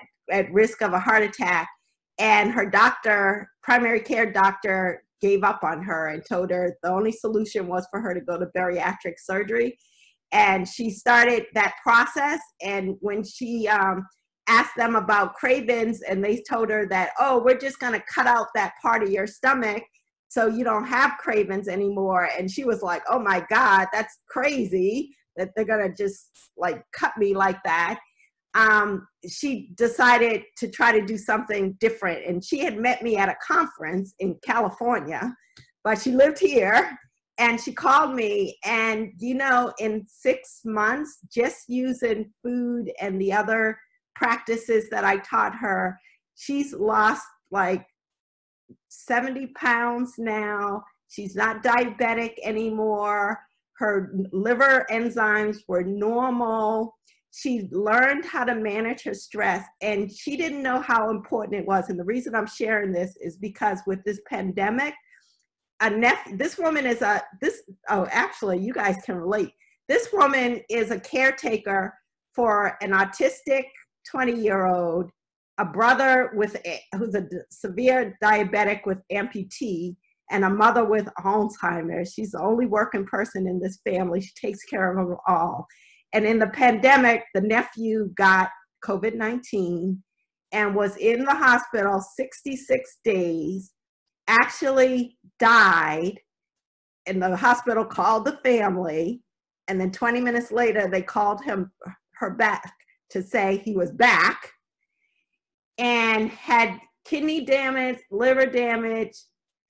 risk of a heart attack. And her doctor, primary care doctor, gave up on her and told her the only solution was for her to go to bariatric surgery. And she started that process. And when she asked them about cravings, and they told her that, oh, we're just going to cut out that part of your stomach so you don't have cravings anymore. And she was like, oh my God, that's crazy that they're going to just like cut me like that. She decided to try to do something different. And she had met me at a conference in California, but she lived here. And she called me, and, in 6 months, just using food and the other practices that I taught her, she's lost like 70 pounds now. She's not diabetic anymore. Her liver enzymes were normal. She learned how to manage her stress, and she didn't know how important it was. And the reason I'm sharing this is because with this pandemic, this woman is actually, you guys can relate. This woman is a caretaker for an autistic 20-year-old, a brother who's a severe diabetic with amputee, and a mother with Alzheimer's. She's the only working person in this family. She takes care of them all. And in the pandemic, the nephew got COVID-19 and was in the hospital 66 days. Actually died, and the hospital called the family, and then 20 minutes later they called her back to say he was back and had kidney damage, liver damage,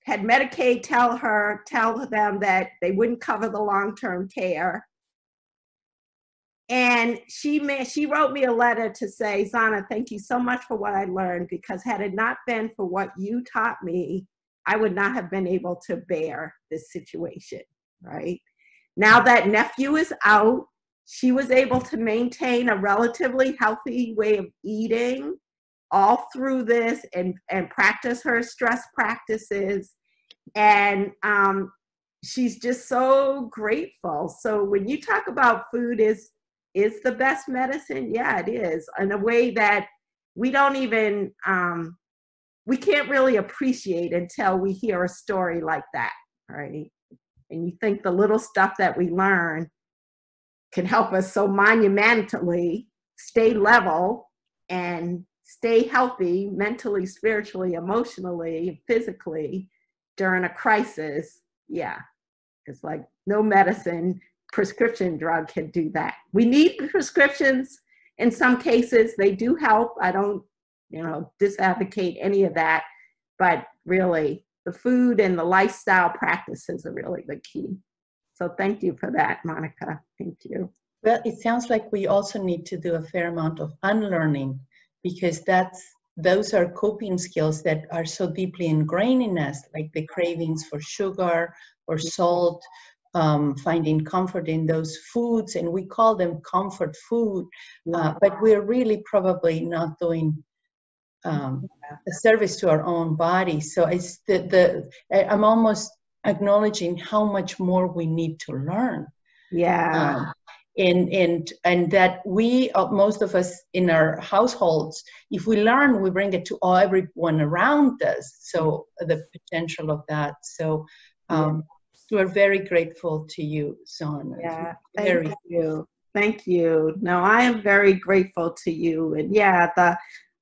had Medicaid tell them that they wouldn't cover the long-term care. And she wrote me a letter to say, Zana, thank you so much for what I learned, because had it not been for what you taught me, I would not have been able to bear this situation, right? Now that nephew is out, she was able to maintain a relatively healthy way of eating all through this and practice her stress practices. And she's just so grateful. So when you talk about food is the best medicine, yeah, it is, in a way that we don't even, we can't really appreciate until we hear a story like that, right? And you think the little stuff that we learn can help us so monumentally stay level and stay healthy mentally, spiritually, emotionally, physically during a crisis. Yeah, it's like no medicine, prescription drug can do that. We need prescriptions in some cases. They do help. I don't, disadvocate any of that, but really the food and the lifestyle practices are really the key. So thank you for that, Monica. Thank you. Well, it sounds like we also need to do a fair amount of unlearning, because those are coping skills that are so deeply ingrained in us, like the cravings for sugar or salt, finding comfort in those foods, and we call them comfort food, but we're really probably not doing a service to our own body. So it's I'm almost acknowledging how much more we need to learn. Yeah. And that we, most of us in our households, if we learn, we bring it to everyone around us. So the potential of that. So we're very grateful to you, Son. Yeah, thank you. Thank you. No, I am very grateful to you. And yeah, the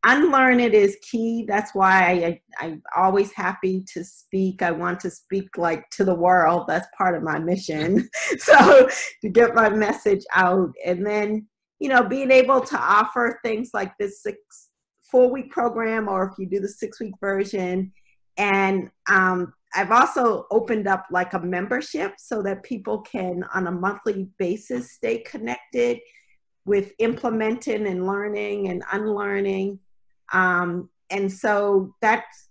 unlearn it is key. That's why I'm always happy to speak. I want to speak like to the world. That's part of my mission. So to get my message out, and then, being able to offer things like this 4-week program, or if you do the 6-week version. And I've also opened up like a membership so that people can on a monthly basis stay connected with implementing and learning and unlearning. And so that's,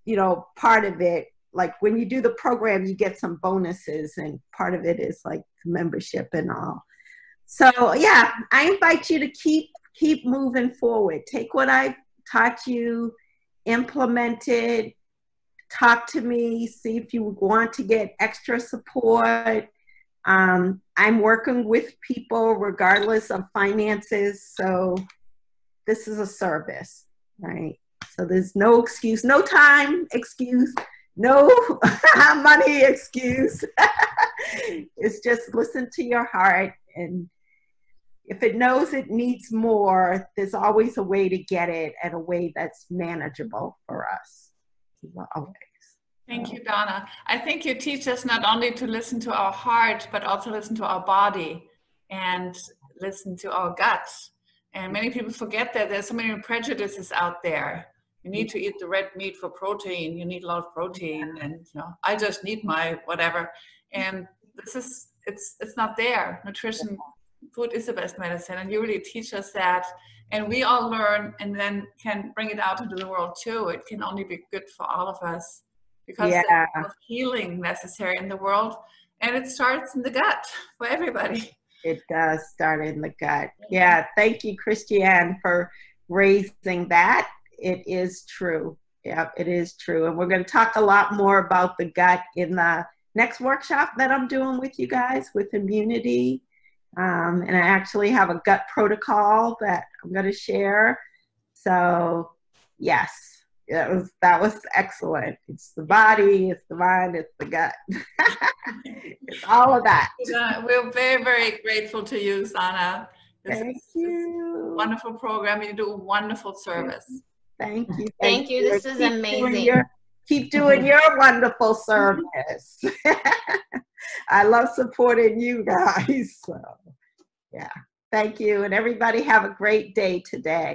part of it. Like when you do the program, you get some bonuses, and part of it is like membership and all. So yeah, I invite you to keep moving forward. Take what I taught you, implement it, talk to me, see if you want to get extra support. I'm working with people regardless of finances. So this is a service. Right. So there's no excuse, no time excuse, no money excuse. It's just listen to your heart. And if it knows it needs more, there's always a way to get it at a way that's manageable for us. Always. Thank you, Donna. I think you teach us not only to listen to our heart, but also listen to our body and listen to our guts. And many people forget that there's so many prejudices out there. You need to eat the red meat for protein. You need a lot of protein, and I just need my whatever. And it's not there. Nutrition, food is the best medicine, and you really teach us that. And we all learn, and then can bring it out into the world too. It can only be good for all of us, because there's healing necessary in the world, and it starts in the gut for everybody. It does start in the gut. Yeah, thank you, Christiane, for raising that. It is true. Yeah, it is true. And we're going to talk a lot more about the gut in the next workshop that I'm doing with you guys with immunity. And I actually have a gut protocol that I'm going to share. So yes, that was excellent. It's the body, it's the mind, it's the gut. It's all of that. We're very, very grateful to you, Sana. Thank you. This wonderful program. You do a wonderful service. Thank you. Thank you. This is amazing. Keep doing your wonderful service. I love supporting you guys. So, yeah. Thank you. And everybody have a great day today.